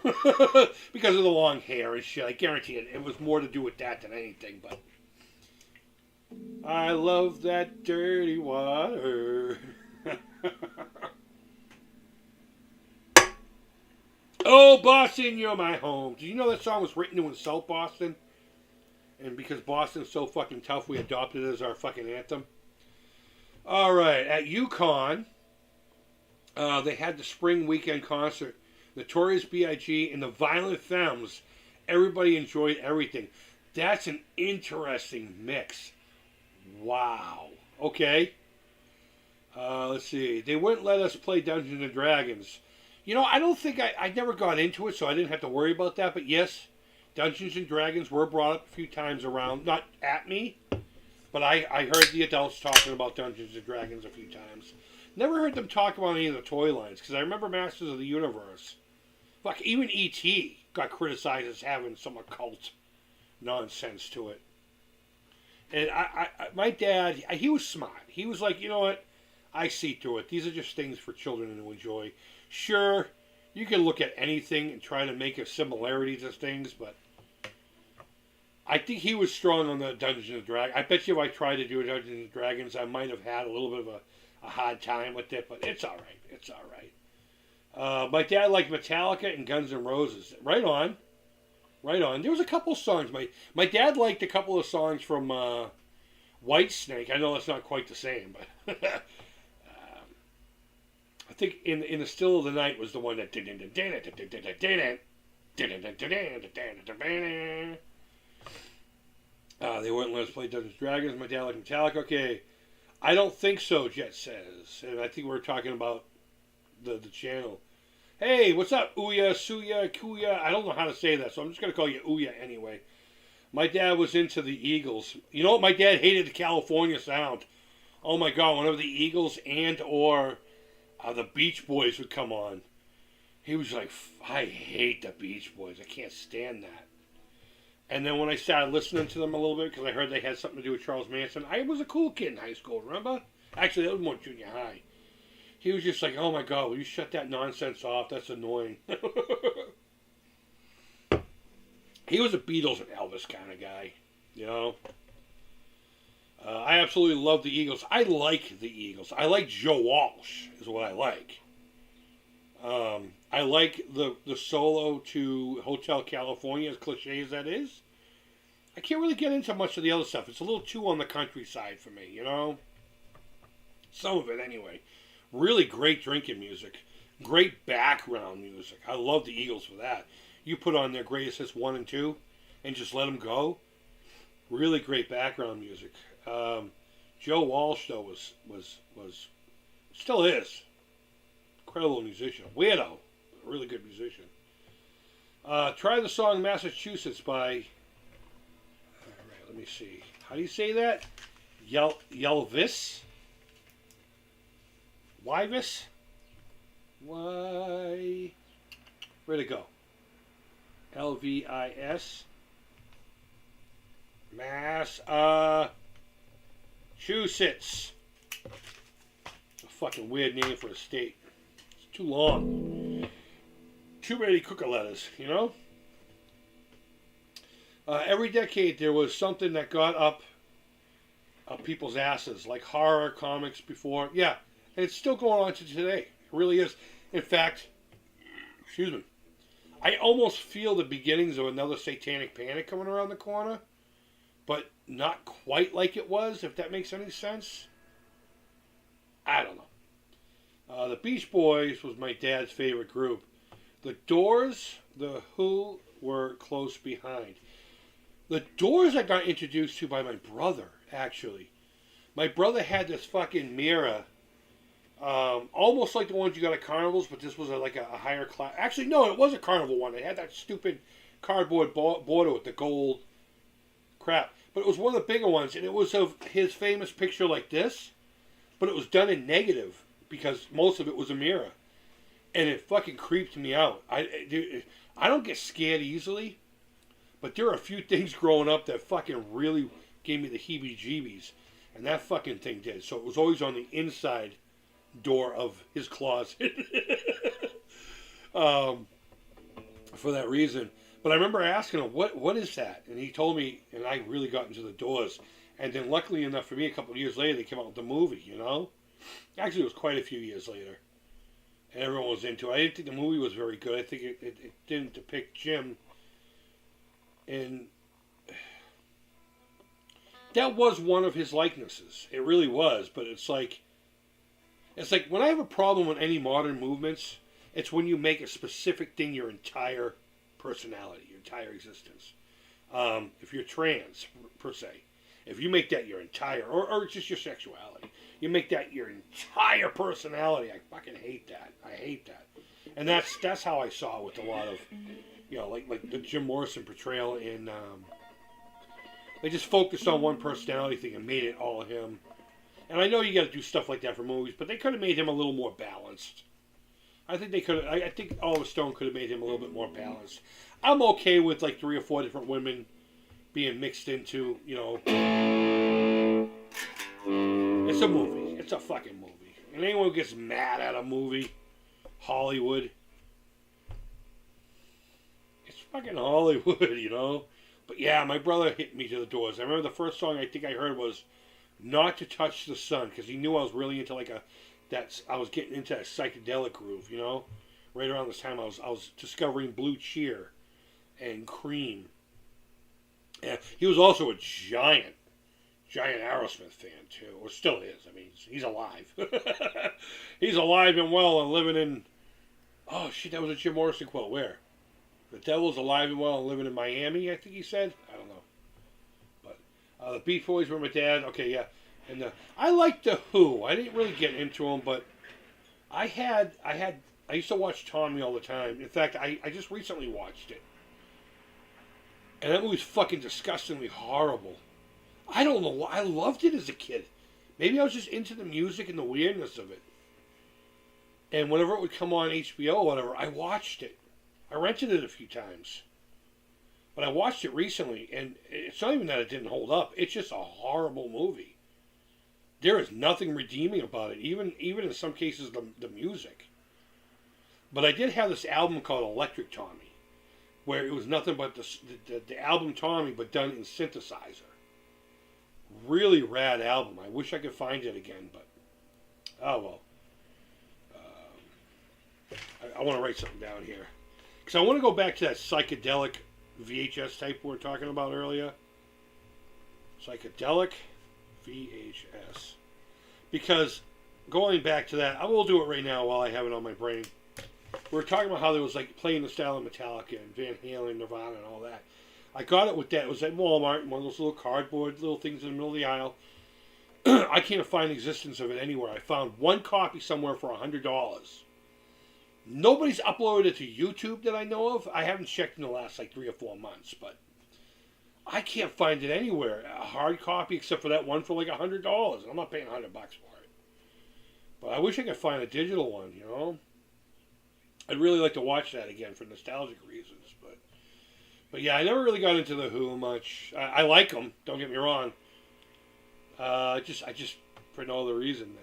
because of the long hair and shit. I guarantee it was more to do with that than anything, but I love that dirty water. Oh, Boston, you're my home. Did you know that song was written to insult Boston? And because Boston's so fucking tough, we adopted it as our fucking anthem. Alright, at UConn, they had the spring weekend concert. Notorious B.I.G. and the Violent Femmes. Everybody enjoyed everything. That's an interesting mix. Wow. Okay. Let's see. They wouldn't let us play Dungeons and Dragons. I don't think I never got into it, so I didn't have to worry about that. But yes, Dungeons and Dragons were brought up a few times around. Not at me, but I heard the adults talking about Dungeons and Dragons a few times. Never heard them talk about any of the toy lines, because I remember Masters of the Universe. Fuck, even E.T. got criticized as having some occult nonsense to it. And my dad, he was smart. He was like, you know what? I see through it. These are just things for children to enjoy. Sure, you can look at anything and try to make a similarity to things, but I think he was strong on the Dungeons and Dragons. I bet you if I tried to do a Dungeons and Dragons, I might have had a little bit of a hard time with it, but it's all right. It's all right. My dad liked Metallica and Guns N' Roses. Right on. Right on. There was a couple songs. My dad liked a couple of songs from Whitesnake. I know that's not quite the same, but I think in the Still of the Night was the one that did it. They wouldn't let us play Dungeons & Dragons. My dad liked Metallica. Okay. I don't think so, Jet says. And I think we're talking about the channel. Hey, what's up, Ouya, Suya, Kuya? I don't know how to say that, so I'm just going to call you Ouya anyway. My dad was into the Eagles. You know what? My dad hated the California sound. Oh my God, whenever the Eagles and or the Beach Boys would come on, he was like, I hate the Beach Boys. I can't stand that. And then when I started listening to them a little bit, because I heard they had something to do with Charles Manson, I was a cool kid in high school, remember? Actually, that was more junior high. He was just like, oh my God, will you shut that nonsense off? That's annoying. He was a Beatles and Elvis kind of guy, you know? I absolutely love the Eagles. I like the Eagles. I like Joe Walsh, is what I like. I like the solo to Hotel California, as cliche as that is. I can't really get into much of the other stuff. It's a little too on the countryside for me, you know? Some of it, anyway. Really great drinking music. Great background music. I love the Eagles for that. You put on their greatest hits 1 and 2 and just let them go. Really great background music. Joe Walsh, though, was still is. Incredible musician. Weirdo. A really good musician. Try the song Massachusetts by... Alright, let me see. How do you say that? Yelvis? Wyvis? Why? Where'd it go? Lvis? Massachusetts. It's a fucking weird name for a state. It's too long. Too many cooker letters, you know? Every decade there was something that got up people's asses, like horror comics before. Yeah, and it's still going on to today. It really is. In fact, excuse me, I almost feel the beginnings of another satanic panic coming around the corner, but not quite like it was, if that makes any sense. I don't know. The Beach Boys was my dad's favorite group. The Doors, The Who were close behind. The Doors I got introduced to by my brother, actually. My brother had this fucking mirror, almost like the ones you got at carnivals, but this was like a higher class. Actually, no, it was a carnival one. It had that stupid cardboard border with the gold crap. But it was one of the bigger ones, and it was of his famous picture like this, but it was done in negative because most of it was a mirror. And it fucking creeped me out. I don't get scared easily, but there are a few things growing up that fucking really gave me the heebie-jeebies. And that fucking thing did. So it was always on the inside door of his closet. For that reason. But I remember asking him, what is that? And he told me, and I really got into the Doors. And then luckily enough for me, a couple of years later, they came out with the movie, you know? Actually, it was quite a few years later. And everyone was into it. I didn't think the movie was very good. I think it didn't depict Jim. And that was one of his likenesses. It really was. But it's like when I have a problem with any modern movements, it's when you make a specific thing your entire personality, your entire existence. If you're trans, per se. If you make that your entire, or just your sexuality, you make that your entire personality. I fucking hate that. I hate that. And that's how I saw it with a lot of, you know, like the Jim Morrison portrayal in, they just focused on one personality thing and made it all him. And I know you got to do stuff like that for movies, but they could have made him a little more balanced. I think they could. I think Oliver Stone could have made him a little bit more balanced. I'm okay with like 3 or 4 different women being mixed into, you know. It's a movie. It's a fucking movie. And anyone who gets mad at a movie, Hollywood, it's fucking Hollywood, you know. But yeah, my brother hit me to the Doors. I remember the first song I think I heard was "Not to Touch the Sun" because he knew I was really into I was getting into that psychedelic groove, you know. Right around this time, I was discovering Blue Cheer and Cream. And he was also a giant Aerosmith fan too, or still is. I mean, he's alive. He's alive and well and living in. Oh shit, that was a Jim Morrison quote. Where? The devil's alive and well and living in Miami, I think he said. I don't know. But the Beach Boys were my dad. Okay, yeah. And I liked the Who. I didn't really get into them, but I used to watch Tommy all the time. In fact, I just recently watched it. And that movie's fucking disgustingly horrible. I don't know why. I loved it as a kid. Maybe I was just into the music and the weirdness of it. And whenever it would come on HBO or whatever, I watched it. I rented it a few times. But I watched it recently, and it's not even that it didn't hold up. It's just a horrible movie. There is nothing redeeming about it, even in some cases the music. But I did have this album called Electric Tommy, where it was nothing but the album Tommy, but done in synthesizer. Really rad album. I wish I could find it again, but oh well. I want to write something down here. Because I want to go back to that psychedelic VHS tape we were talking about earlier. Psychedelic VHS. Because going back to that, I will do it right now while I have it on my brain. We were talking about how there was like playing the style of Metallica and Van Halen, Nirvana, and all that. I got it with that. It was at Walmart, one of those little cardboard little things in the middle of the aisle. I can't find the existence of it anywhere. I found one copy somewhere for $100. Nobody's uploaded it to YouTube that I know of. I haven't checked in the last like 3 or 4 months, but I can't find it anywhere. A hard copy, except for that one for like $100. I'm not paying $100 for it. But I wish I could find a digital one. You know, I'd really like to watch that again for nostalgic reasons. But yeah, I never really got into the Who much. I like them. Don't get me wrong. I just for no other reason.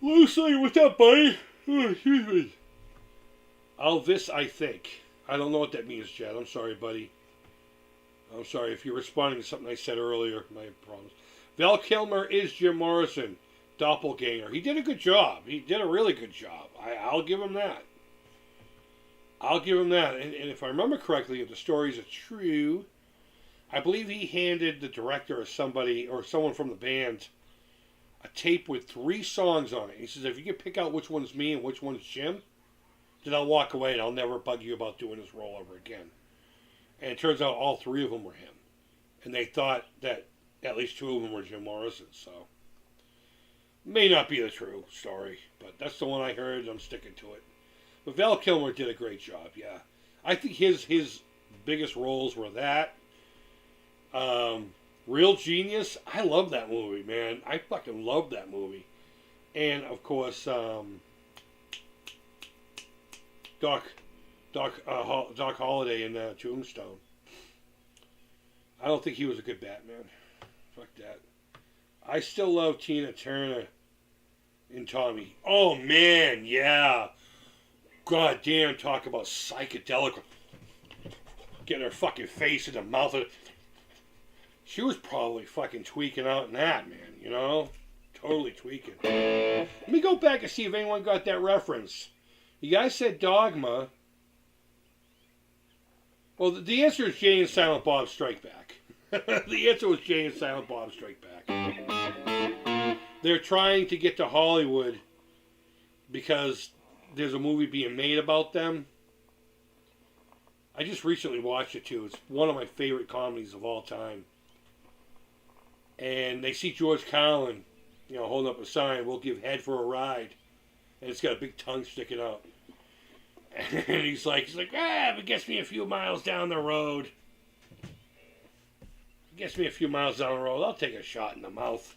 Lucy, what's up, buddy? Oh, excuse me. Elvis, I think. I don't know what that means, Chad. I'm sorry, buddy. I'm sorry if you're responding to something I said earlier. My problems. Val Kilmer is Jim Morrison, doppelganger. He did a good job. He did a really good job. I'll give him that. I'll give him that. And if I remember correctly, if the stories are true, I believe he handed the director or somebody or someone from the band a tape with 3 songs on it. He says, if you can pick out which one's me and which one's Jim, then I'll walk away and I'll never bug you about doing this role ever again. And it turns out all 3 of them were him. And they thought that at least 2 of them were Jim Morrison. So, may not be the true story, but that's the one I heard and I'm sticking to it. But Val Kilmer did a great job, yeah. I think his biggest roles were that. Real Genius. I love that movie, man. I fucking love that movie. And, of course, Doc Holliday in Tombstone. I don't think he was a good Batman. Fuck that. I still love Tina Turner in Tommy. Oh, man, yeah. God damn, talk about psychedelic. Getting her fucking face in the mouth of it. She was probably fucking tweaking out in that, man, you know? Totally tweaking. Let me go back and see if anyone got that reference. You guys said Dogma. Well, the answer is Jay and Silent Bob Strike Back. The answer was Jay and Silent Bob Strike Back. They're trying to get to Hollywood because there's a movie being made about them. I just recently watched it too. It's one of my favorite comedies of all time. And they see George Carlin, you know, holding up a sign, "We'll give head for a ride." And it's got a big tongue sticking out. And he's like, if it gets me a few miles down the road. If it gets me a few miles down the road, I'll take a shot in the mouth.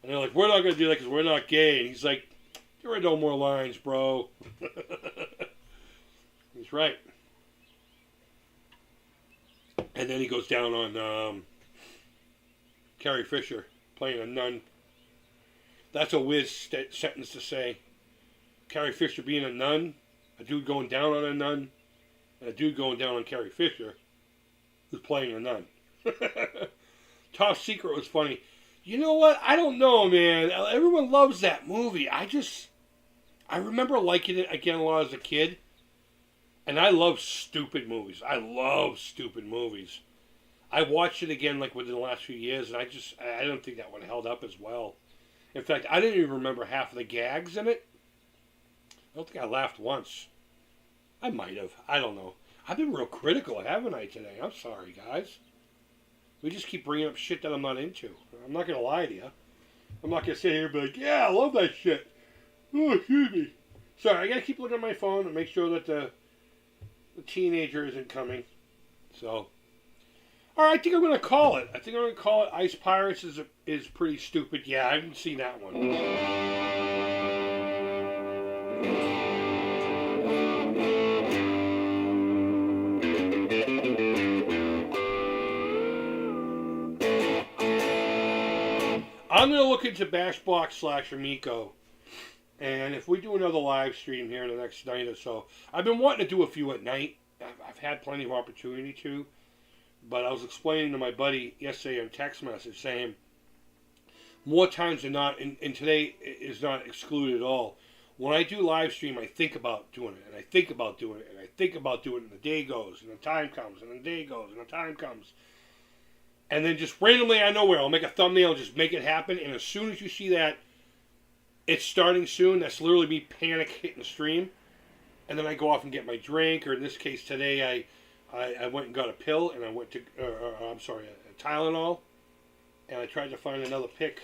And they're like, we're not going to do that because we're not gay. And he's like, there are no more lines, bro. He's right. And then he goes down on Carrie Fisher playing a nun. That's a whiz sentence to say. Carrie Fisher being a nun, a dude going down on a nun, and a dude going down on Carrie Fisher who's playing a nun. Top Secret was funny. You know what? I don't know, man. Everyone loves that movie. I remember liking it again a lot as a kid. And I love stupid movies. I watched it again like within the last few years, and I don't think that one held up as well. In fact, I didn't even remember half of the gags in it. I don't think I laughed once. I might have. I don't know. I've been real critical, haven't I, today? I'm sorry, guys. We just keep bringing up shit that I'm not into. I'm not going to lie to you. I'm not going to sit here and be like, yeah, I love that shit. Oh, excuse me. Sorry, I got to keep looking at my phone and make sure that the teenager isn't coming. So, all right, I think I'm going to call it. Ice Pirates is pretty stupid. Yeah, I haven't seen that one. I'm going to look into Bashbox/Amico. And if we do another live stream here in the next night or so, I've been wanting to do a few at night. I've had plenty of opportunity to. But I was explaining to my buddy yesterday on text message saying, more times than not, and today is not excluded at all, when I do live stream, I think about doing it. And I think about doing it. And I think about doing it. And the day goes. And the time comes. And the day goes. And the time comes. And then just randomly out of nowhere, I'll make a thumbnail and just make it happen. And as soon as you see that it's starting soon, that's literally me panic hitting the stream. And then I go off and get my drink. Or in this case today, I went and got a pill. And I went to, a Tylenol. And I tried to find another pick.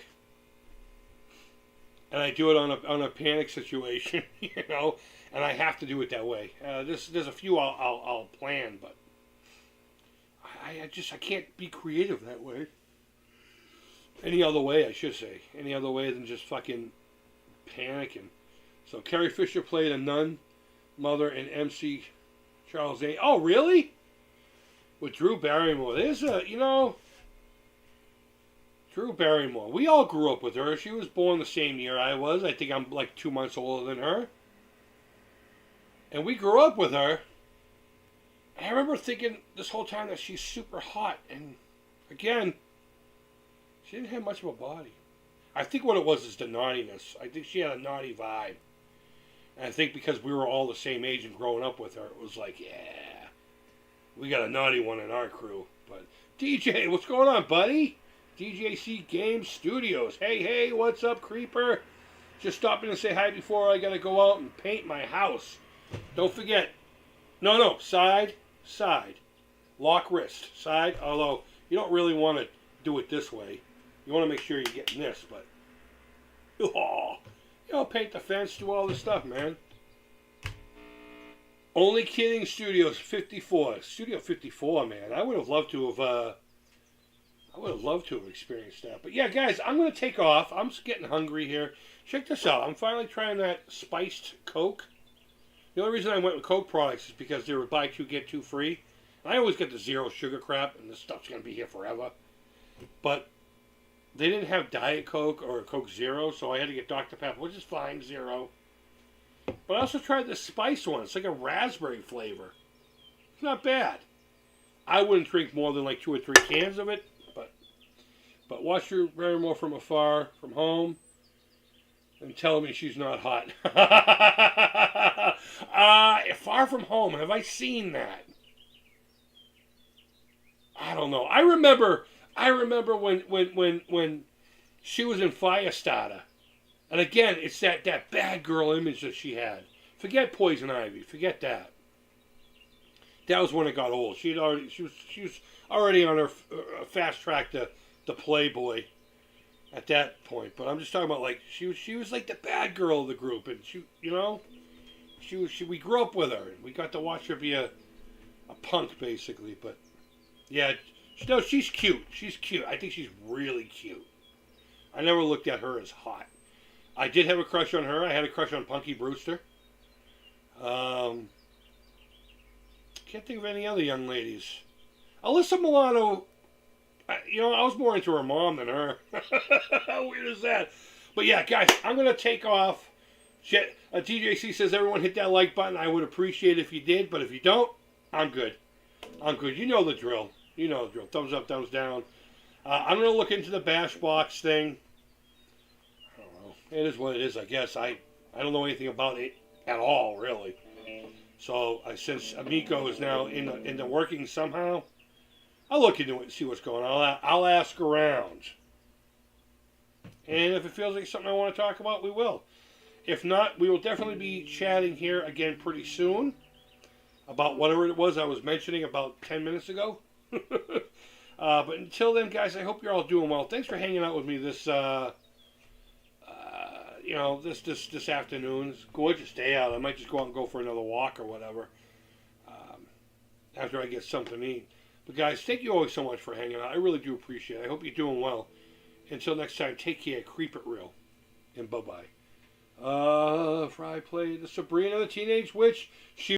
And I do it on a panic situation, you know. And I have to do it that way. There's a few I'll plan, but I can't be creative that way. Any other way, I should say. Any other way than just fucking panicking. So Carrie Fisher played a nun, mother, and MC Charles A. Oh, really? With Drew Barrymore. There's Drew Barrymore. We all grew up with her. She was born the same year I was. I think I'm like 2 months older than her. And we grew up with her. I remember thinking this whole time that she's super hot. And again, she didn't have much of a body. I think what it was is the naughtiness. I think she had a naughty vibe. And I think because we were all the same age and growing up with her, it was like, yeah, we got a naughty one in our crew. But DJ, what's going on, buddy? DJC Game Studios. Hey, what's up, Creeper? Just stopping to say hi before I gotta go out and paint my house. Don't forget. No, side. Lock wrist. Side, although you don't really want to do it this way. You want to make sure you're getting this, but paint the fence, do all this stuff, man. Only Kidding Studios 54. Studio 54, man. I would have loved to have experienced that. But yeah, guys, I'm going to take off. I'm just getting hungry here. Check this out. I'm finally trying that spiced Coke. The only reason I went with Coke products is because they were buy two, get two free. And I always get the zero sugar crap, and this stuff's going to be here forever. But they didn't have Diet Coke or Coke Zero, so I had to get Dr. Pepper, which is fine, zero. But I also tried the spice one. It's like a raspberry flavor. It's not bad. I wouldn't drink more than like 2 or 3 cans of it, but watch her very more from afar, from home, and tell me she's not hot. Far From Home, have I seen that? I don't know. I remember when she was in Firestarter. And again, it's that bad girl image that she had. Forget Poison Ivy. Forget that. That was when it got old. She was already on her fast track to Playboy at that point. But I'm just talking about like she was like the bad girl of the group, and we grew up with her, and we got to watch her be a punk basically. But yeah, no, she's cute. She's cute. I think she's really cute. I never looked at her as hot. I did have a crush on her. I had a crush on Punky Brewster. Can't think of any other young ladies. Alyssa Milano, I was more into her mom than her. How weird is that? But yeah, guys, I'm going to take off. DJC says everyone hit that like button. I would appreciate it if you did, but if you don't, I'm good. You know the drill. Thumbs up, thumbs down. I'm going to look into the Bash Box thing. I don't know. It is what it is, I guess. I don't know anything about it at all, really. So since Amico is now in the working somehow, I'll look into it and see what's going on. I'll ask around. And if it feels like something I want to talk about, we will. If not, we will definitely be chatting here again pretty soon. about whatever it was I was mentioning about 10 minutes ago. But until then, guys, I hope you're all doing well. Thanks for hanging out with me this this afternoon. It's a gorgeous day out. I might just go out and go for another walk or whatever after I get something to eat. But guys, thank you always so much for hanging out. I really do appreciate it. I hope you're doing well. Until next time, take care, creep it real, and bye-bye. Fry played the Sabrina the Teenage Witch. She